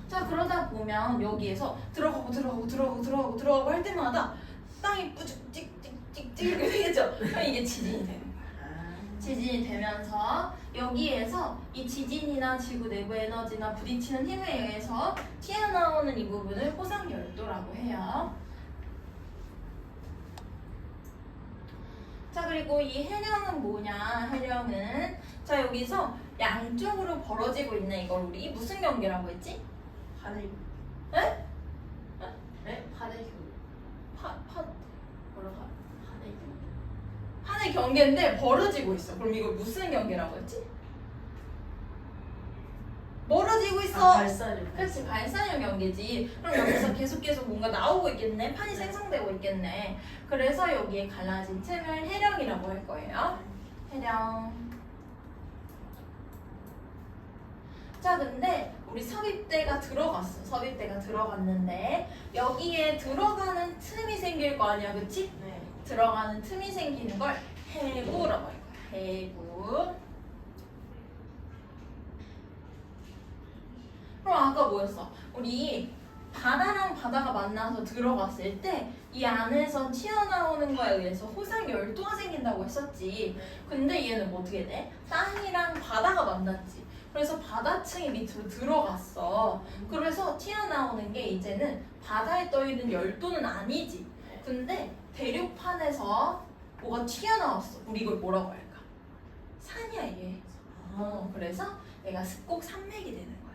Speaker 1: 자, 그러다 보면 여기에서 들어가고 할 때마다 땅이 뿌죽 찍찍찍찍 이렇게 되겠죠. 그럼 이게 지진이 되는 거야. 지진이 되면서 여기에서 이 지진이나 지구 내부 에너지나 부딪히는 힘에 의해서 튀어나오는 이 부분을 호상열도라고 해요. 자, 그리고 이 해령은 뭐냐? 해령은 자, 여기서 양쪽으로 벌어지고 있는 이걸 우리 무슨 경계라고 했지?
Speaker 2: 판의
Speaker 1: 에?
Speaker 2: 판의
Speaker 1: 뭐라고?
Speaker 2: 판의
Speaker 1: 판의 경계인데 벌어지고 있어. 그럼 이걸 무슨 경계라고 했지? 멀어지고 있어.
Speaker 2: 발산형.
Speaker 1: 그렇지, 발산형 경계지. 그럼 여기서 계속 뭔가 나오고 있겠네. 판이 생성되고 있겠네. 그래서 여기에 갈라진 틈을 해령이라고 할 거예요. 해령. 자, 근데 우리 섭입대가 들어갔어. 섭입대가 들어갔는데 여기에 들어가는 틈이 생길 거 아니야, 그치?
Speaker 2: 네.
Speaker 1: 들어가는 틈이 생기는 걸 해구라고 할 거야. 해구. 그럼 아까 뭐였어? 우리 바다랑 바다가 만나서 들어갔을 때 이 안에서 튀어나오는 거에 의해서 호상열도가 생긴다고 했었지. 근데 얘는 뭐 어떻게 돼? 땅이랑 바다가 만났지. 그래서 바다층이 밑으로 들어갔어. 그래서 튀어나오는 게 이제는 바다에 떠있는 열도는 아니지. 근데 대륙판에서 뭐가 튀어나왔어. 우리 이걸 뭐라고 할까? 산이야, 이게. 그래서 얘가 꼭 산맥이 되는 거야.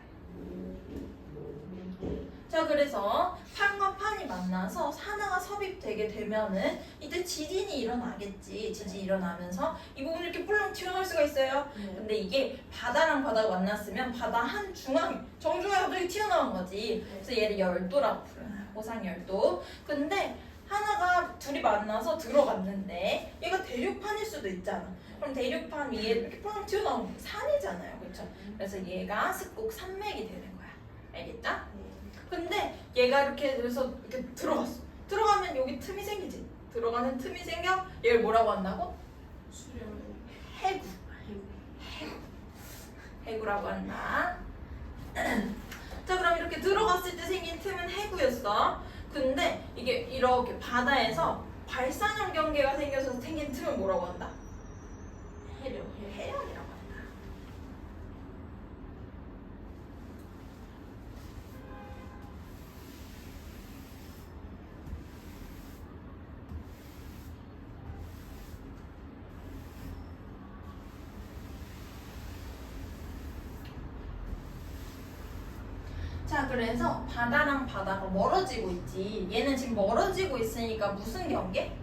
Speaker 1: 자, 그래서 판과 판이 만나서 하나가 섭입되게 되면은 이때 지진이 일어나겠지. 지진이 일어나면서 이 부분이 이렇게 뿔렁 튀어나올 수가 있어요.
Speaker 2: 네.
Speaker 1: 근데 이게 바다랑 바다가 만났으면 바다 한 중앙, 정중앙에 갑자기 튀어나온 거지. 그래서 얘를 열도라고 불러요. 호상열도. 근데 하나가 둘이 만나서 들어갔는데 얘가 대륙판일 수도 있잖아. 그럼 대륙판 위에 이렇게 뻥 튀어나오는 게 산이잖아요. 그렇죠? 그래서 얘가 습곡 산맥이 되는 거야. 알겠죠? 근데 얘가 이렇게 그래서 이렇게 들어갔어. 들어가면 여기 틈이 생기지. 들어가는 틈이 생겨. 얘를 뭐라고 한다고?
Speaker 2: 수렴.
Speaker 1: 해구. 해구라고 한다. 자, 그럼 이렇게 들어갔을 때 생긴 틈은 해구였어. 근데 이게 이렇게 바다에서 발산형 경계가 생겨서 생긴 틈은 뭐라고 한다?
Speaker 2: 해령.
Speaker 1: 해령이라고 한다. 자, 그래서 바다랑 바다가 멀어지고 있지. 얘는 지금 멀어지고 있으니까 무슨 경계?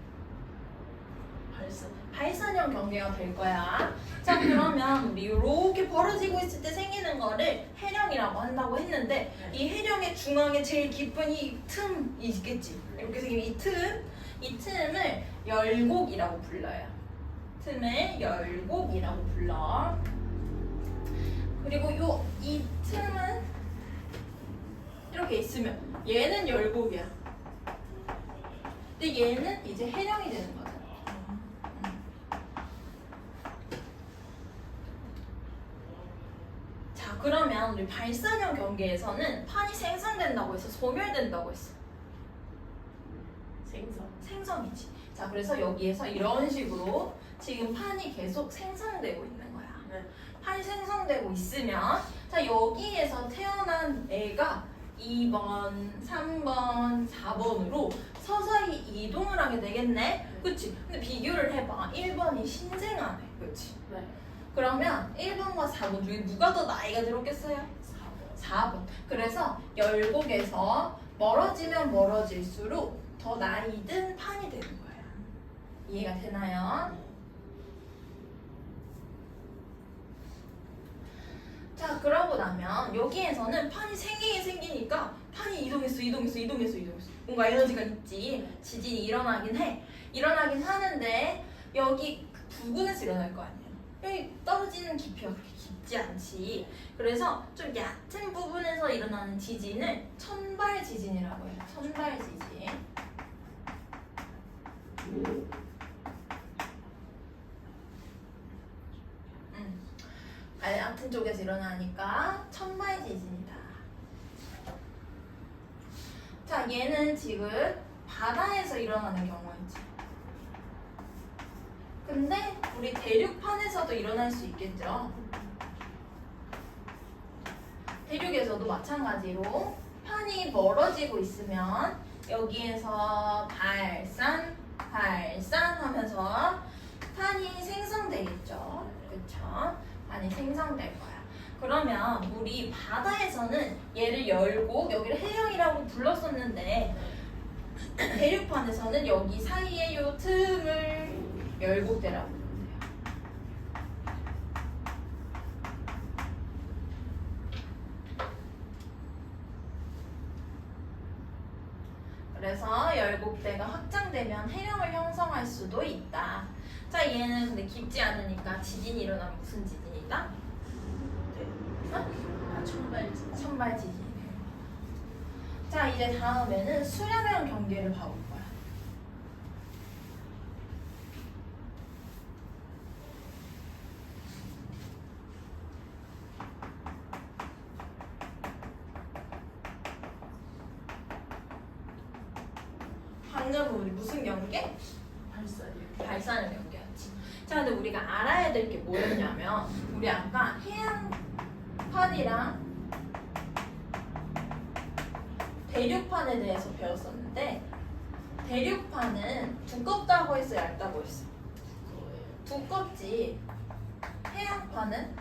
Speaker 2: 발산.
Speaker 1: 발산형 경계가 될 거야. 자, 그러면 우리 이렇게 벌어지고 있을 때 생기는 거를 해령이라고 한다고 했는데 이 해령의 중앙에 제일 깊은 이 틈이 있겠지. 이렇게 생긴 이 틈을 열곡이라고 불러요. 틈을 열곡이라고 불러. 그리고 이 틈은 이렇게 있으면 얘는 열곡이야. 근데 얘는 이제 해령이 되는 거야. 자, 그러면 우리 발산형 경계에서는 판이 생성된다고 해서 소멸된다고 했어. 생성이지. 자, 그래서 여기에서 이런 식으로 지금 판이 계속 생성되고 있는 거야.
Speaker 2: 네.
Speaker 1: 판이 생성되고 있으면 자, 여기에서 태어난 애가 2번, 3번, 4번으로 서서히 이동을 하게 되겠네. 그치? 근데 비교를 해봐. 1번이 신생아네. 그치?
Speaker 2: 네.
Speaker 1: 그러면 1번과 4번 중에 누가 더 나이가 들었겠어요? 4번. 그래서 열곡에서 멀어지면 멀어질수록 더 나이 든 판이 되는 거예요. 이해가 되나요? 자, 그러고 나면 여기에서는 판이 생기긴 생기니까 판이 이동했어. 뭔가 에너지가 있지. 지진이 일어나긴 해. 일어나긴 하는데 여기 부근에서 일어날 거 아니에요. 여기 떨어지는 깊이가 그렇게 깊지 않지. 그래서 좀 얕은 부분에서 일어나는 지진을 천발 지진이라고 해요. 천발 지진. 얕은 쪽에서 일어나니까 천발 지진이다. 자, 얘는 지금 바다에서 일어나는 경우였지. 근데 우리 대륙판에서도 일어날 수 있겠죠. 대륙에서도 마찬가지로 판이 멀어지고 있으면 여기에서 발산 하면서 판이 생성되겠죠. 그쵸? 판이 생성될 거야. 그러면 우리 바다에서는 얘를 열곡, 여기를 해령이라고 불렀었는데 대륙판에서는 여기 사이에 요 틈을 열곡대라고 부르세요. 그래서 열곡대가 확장되면 해령을 형성할 수도 있다. 자, 얘는 근데 깊지 않으니까 지진이 일어나면 무슨 지진이다? 천발 지진이. 자, 이제 다음에는 수렴형 경계를 봐볼 거야. 방금 우리 무슨 경계? 발산을 연계했지. 자, 근데 우리가 알아야 될 게 뭐였냐면 우리 아까 해안판이랑 대륙판에 대해서 배웠었는데 대륙판은 두껍다고 했어, 얇다고 했어? 두껍지. 해안판은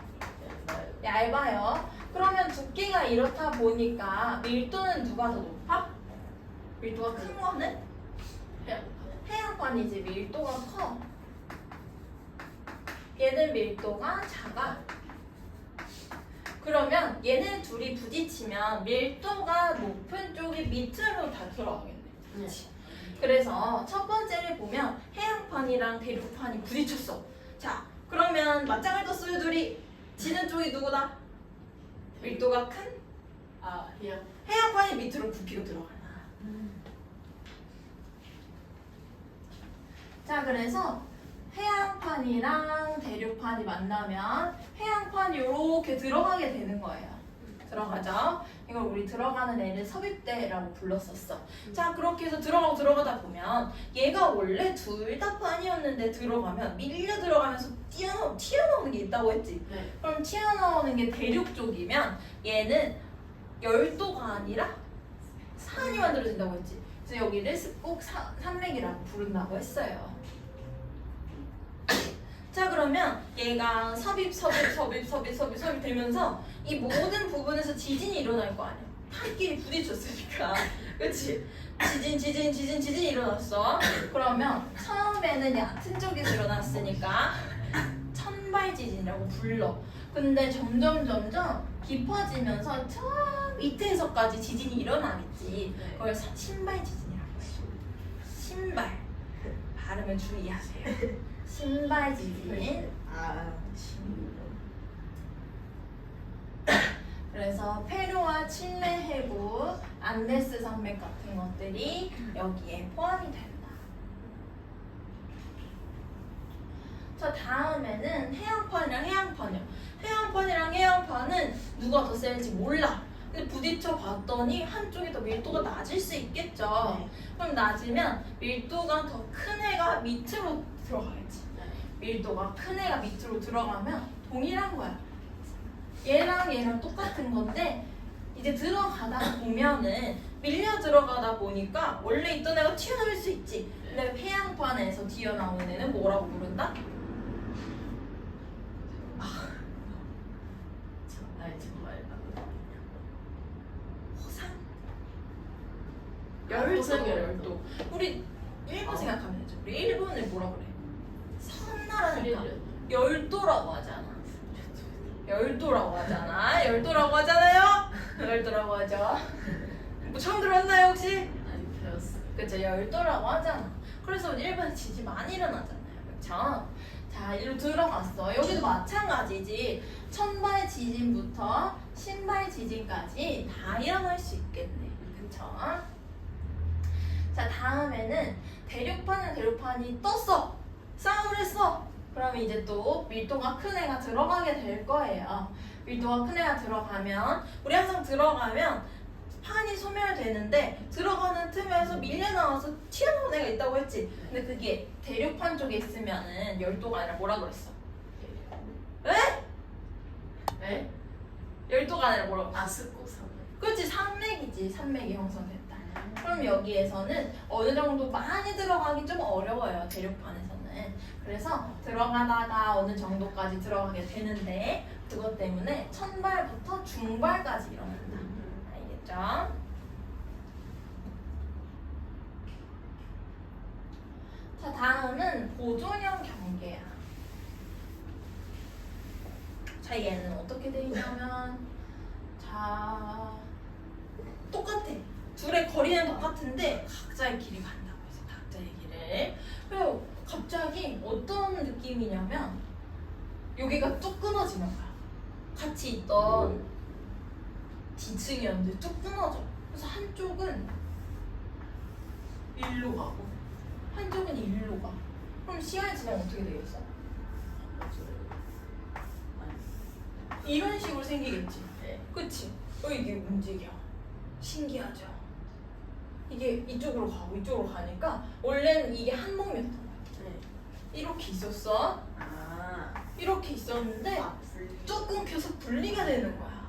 Speaker 1: 얇아요. 그러면 두께가 이렇다 보니까 밀도는 누가 더 높아? 밀도가 큰 거는 해양판이지. 밀도가 커. 얘는 밀도가 작아. 그러면 얘네 둘이 부딪히면 밀도가 높은 쪽이 밑으로 다 들어가겠네. 그렇지? 그래서 첫 번째를 보면 해양판이랑 대륙판이 부딪혔어. 자, 그러면 맞짱을 떴어요 둘이. 지는 쪽이 누구다? 밀도가 큰 해양판이 밑으로 굽히고 들어가. 자, 그래서 해양판이랑 대륙판이 만나면 해양판이 이렇게 들어가게 되는 거예요. 들어가죠? 이걸 우리 들어가는 애를 섭입대라고 불렀었어. 자, 그렇게 해서 들어가다 보면 얘가 원래 둘 다 판이었는데 들어가면 밀려 들어가면서 튀어나오는 게 있다고 했지.
Speaker 2: 네.
Speaker 1: 그럼 튀어나오는 게 대륙 쪽이면 얘는 열도가 아니라 산이 만들어진다고 했지. 그래서 여기를 꼭 산맥이라고 부른다고 했어요. 자, 그러면 얘가 섭입 되면서 이 모든 부분에서 지진이 일어날 거 아니야. 판끼리 부딪혔으니까. 그치? 지진이 일어났어. 그러면 처음에는 얕은 쪽에서 일어났으니까 천발 지진이라고 불러. 근데 점점 깊어지면서 저 밑에서까지 지진이 일어나겠지. 그걸 신발 지진이라고 해요. 신발. 발음을 주의하세요. 신발 지진. 그래서 페루와 칠레 해구, 안데스 산맥 같은 것들이 여기에 포함이 된다. 자, 다음에는 해양판이랑 해양판은 누가 더 셀지 몰라. 근데 부딪혀 봤더니 한쪽이 더 밀도가 낮을 수 있겠죠.
Speaker 2: 네.
Speaker 1: 그럼 낮으면 밀도가 더 큰 애가 밑으로 들어가겠지. 밀도가 큰 애가 밑으로 들어가면 동일한 거야. 얘랑 똑같은 건데 이제 들어가다 보면은 밀려 들어가다 보니까 원래 있던 애가 튀어나올 수 있지. 근데 해양판에서 튀어나오는 애는 뭐라고 부른다? 호상? 열도. 우리 일본 생각하면 되죠. 우리 일본을 뭐라 그래? 섬나라니까 열도라고 하잖아. 열도라고 하잖아요. 열도라고 하죠. 뭐 처음 들어봤나요 혹시?
Speaker 2: 아니 배웠어요.
Speaker 1: 그쵸, 열도라고 하잖아. 그래서 일본에 지진 많이 일어나잖아요. 그쵸? 자, 이리로 들어갔어. 여기도 마찬가지지. 천발 지진부터 신발 지진까지 다 일어날 수 있겠네. 그쵸? 자, 다음에는 대륙판이 떴어. 싸움을 했어. 그러면 이제 또 밀도가 큰 애가 들어가게 될 거예요. 밀도가 큰 애가 들어가면 우리 항상 들어가면 판이 소멸되는데 들어가는 틈에서 밀려 나와서 튀어나온 애가 있다고 했지. 근데 그게 대륙판 쪽에 있으면은 열도가 아니라 뭐라 그랬어? 에? 열도가 아니라 뭐라고?
Speaker 2: 아스코 산맥.
Speaker 1: 그렇지, 산맥이 형성됐다. 그럼 여기에서는 어느 정도 많이 들어가기 좀 어려워요, 대륙판에서는. 그래서 들어가다가 어느 정도까지 들어가게 되는데 그것 때문에 천발부터 중발까지 일어난다. 알겠죠? 자, 다음은 보존형 경계야. 자, 얘는 어떻게 돼 있냐면, 자, 똑같아. 둘의 거리는 똑같은데 각자의 길이 간다고 해서 각자의 길을. 그리고 갑자기 어떤 느낌이냐면 여기가 뚝 끊어지는 거야. 같이 있던 지층이었는데 뚝 끊어져. 그래서 한쪽은 일로 가고 한쪽은 일로 가. 그럼 시간이 지나면 어떻게 되겠어? 이런 식으로 생기겠지. 그치? 이게 움직여. 신기하죠? 이게 이쪽으로 가고 이쪽으로 가니까 원래는 이게 한 몸이었던 거야. 이렇게 있었어. 이렇게 있었는데 뚝 끊겨서 분리가 되는 거야.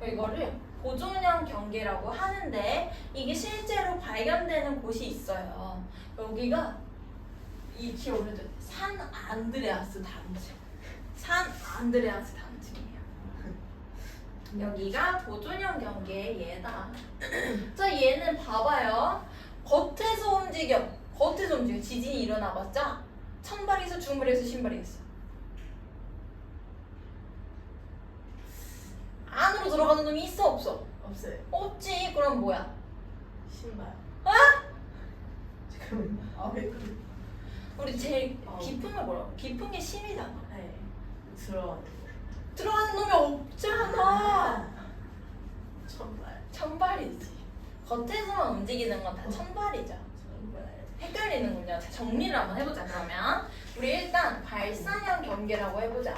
Speaker 1: 이거를 보존형 경계라고 하는데 이게 실제로 발견되는 곳이 있어요. 여기가 이 기억을 해도 산 안드레아스 단층. 산 안드레아스 단층이에요. 여기가 보존형 경계의 얘다. 자, 얘는 봐봐요. 겉에서 움직여. 겉에서 움직여. 지진이 일어나봤자 천발에서 중발에서 신발이겠어. 안으로 들어가는 놈이 있어 없어?
Speaker 2: 없어요.
Speaker 1: 없지. 그럼 뭐야?
Speaker 2: 신발.
Speaker 1: 아?
Speaker 2: 잠깐만요. 왜 그래?
Speaker 1: 우리 제일 깊은 거 뭐라고? 깊은 게 심이잖아.
Speaker 2: 네. 들어가는 거.
Speaker 1: 들어가는 놈이 없잖아.
Speaker 2: 천발.
Speaker 1: 천발이지. 겉에서만 움직이는 건 다 천발이죠.
Speaker 2: 천발.
Speaker 1: 헷갈리는군요. 자, 정리를 한번 해보자. 그러면 우리 일단 발산형 경계라고 해보자.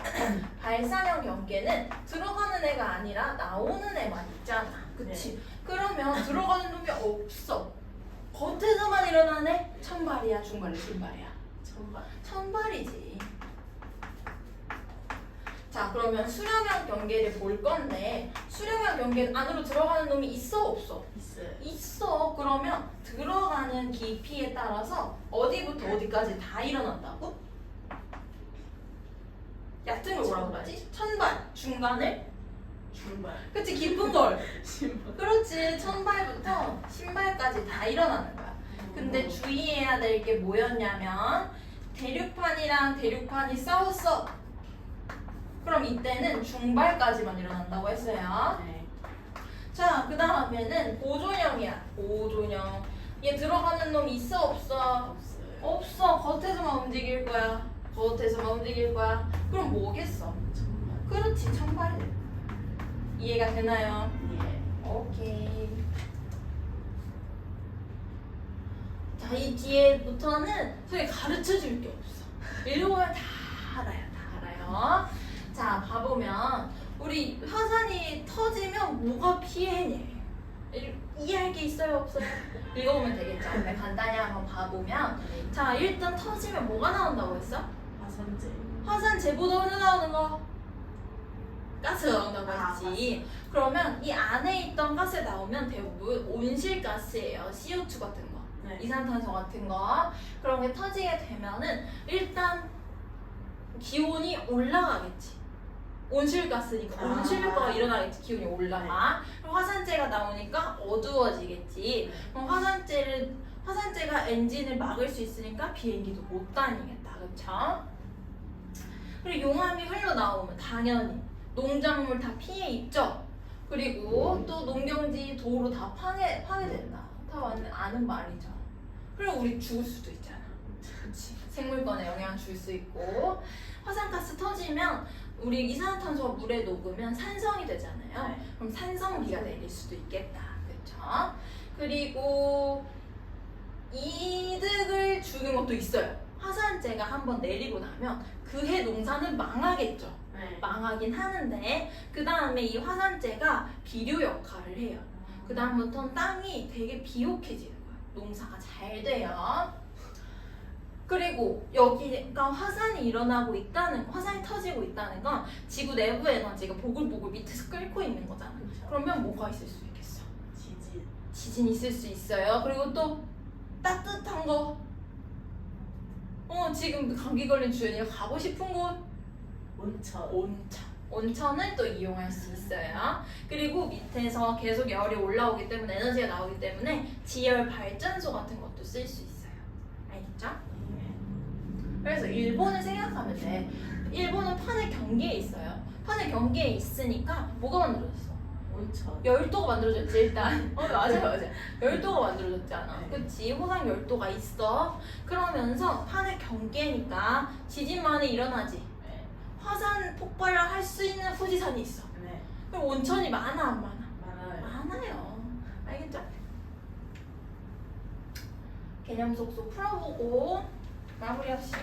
Speaker 1: 발산형 경계는 들어가는 애가 아니라 나오는 애만 있잖아. 그치? 그러면 들어가는 놈이 없어. 겉에서만 일어나네? 천발이야, 중발이야, 신발이야?
Speaker 2: 천발.
Speaker 1: 천발이지. 자, 그러면 수렴형 경계를 볼 건데 수렴형 경계 안으로 들어가는 놈이 있어 없어?
Speaker 2: 있어요.
Speaker 1: 있어. 그러면 들어가는 깊이에 따라서 어디부터 어디까지 다 일어난다고? 얕은 걸 뭐라고 하지? 천발. 중간을?
Speaker 2: 중발.
Speaker 1: 그치, 깊은 걸.
Speaker 2: 신발.
Speaker 1: 그렇지. 천발부터 신발까지 다 일어나는 거야. 근데 주의해야 될 게 뭐였냐면 대륙판이랑 대륙판이 싸웠어. 그럼 이때는 중발까지만 일어난다고 했어요.
Speaker 2: 네.
Speaker 1: 자, 그 다음에는 보존형이야. 보존형. 얘 들어가는 놈 있어 없어?
Speaker 2: 없어요.
Speaker 1: 없어. 겉에서만 움직일 거야. 겉에서만 움직일 거야. 그럼 뭐겠어?
Speaker 2: 천발.
Speaker 1: 그렇지, 천발이. 이해가 되나요?
Speaker 2: 예.
Speaker 1: 오케이. 자, 이 뒤에부터는 저희 가르쳐 줄 게 없어. 읽어보면 다 알아요. 다 알아요. 자, 봐보면 우리 화산이 터지면 뭐가 피해냐? 이해할 게 있어요? 없어요? 읽어보면 되겠죠? 근데 간단히 한번 봐보면 자, 일단 터지면 뭐가 나온다고 했어?
Speaker 2: 화산재.
Speaker 1: 화산재보다 먼저 나오는 거 가스가 나온다고 했지. 그러면 이 안에 있던 가스 나오면 대부분 온실가스예요. CO2 같은 거,
Speaker 2: 네.
Speaker 1: 이산탄소 같은 거. 그런 게 터지게 되면은 일단 기온이 올라가겠지. 온실가스니까 온실효과가 일어나겠지. 기온이 올라가. 그럼 화산재가 나오니까 어두워지겠지. 그럼 화산재가 엔진을 막을 수 있으니까 비행기도 못 다니겠다. 그쵸? 그리고 용암이 흘러나오면 당연히 농작물 다 피해 입죠. 그리고 또 농경지 도로 다 파괴된다. 다 아는 말이죠. 그리고 우리 죽을 수도 있잖아. 그치? 생물권에 영향 줄 수 있고. 화산가스 터지면 우리 이산화탄소가 물에 녹으면 산성이 되잖아요.
Speaker 2: 네.
Speaker 1: 그럼 산성비가 내릴 수도 있겠다. 그렇죠? 그리고 이득을 주는 것도 있어요. 화산재가 한번 내리고 나면 그 해 농사는 망하겠죠.
Speaker 2: 네.
Speaker 1: 망하긴 하는데 그 다음에 이 화산재가 비료 역할을 해요. 그 다음부터는 땅이 되게 비옥해지는 거야. 농사가 잘 돼요. 그리고 여기가 화산이 일어나고 있다는, 화산이 터지고 있다는 건 지구 내부 에너지가 보글보글 밑에서 끓고 있는 거잖아.
Speaker 2: 그렇죠.
Speaker 1: 그러면 뭐가 있을 수 있겠어?
Speaker 2: 지진.
Speaker 1: 지진이 있을 수 있어요. 그리고 또 따뜻한 거. 지금 감기 걸린 주연이가 가고 싶은 곳.
Speaker 2: 온천.
Speaker 1: 온천을 또 이용할 수 있어요. 그리고 밑에서 계속 열이 올라오기 때문에 에너지가 나오기 때문에 지열 발전소 같은 것도 쓸 수 있어요. 알겠죠? 그래서 일본을 생각하면 돼. 일본은 판의 경계에 있어요. 판의 경계에 있으니까 뭐가 만들어졌어?
Speaker 2: 온천.
Speaker 1: 열도가 만들어졌지 일단. 맞아. 열도가 만들어졌잖아.
Speaker 2: 네.
Speaker 1: 그치? 호상 열도가 있어. 그러면서 판의 경계니까 지진 많이 일어나지.
Speaker 2: 네.
Speaker 1: 화산 폭발을 할 수 있는 후지산이 있어.
Speaker 2: 네.
Speaker 1: 그럼 온천이 많아 안 많아?
Speaker 2: 많아요.
Speaker 1: 많아요. 알겠죠? 개념 속속 풀어보고 마무리합시다.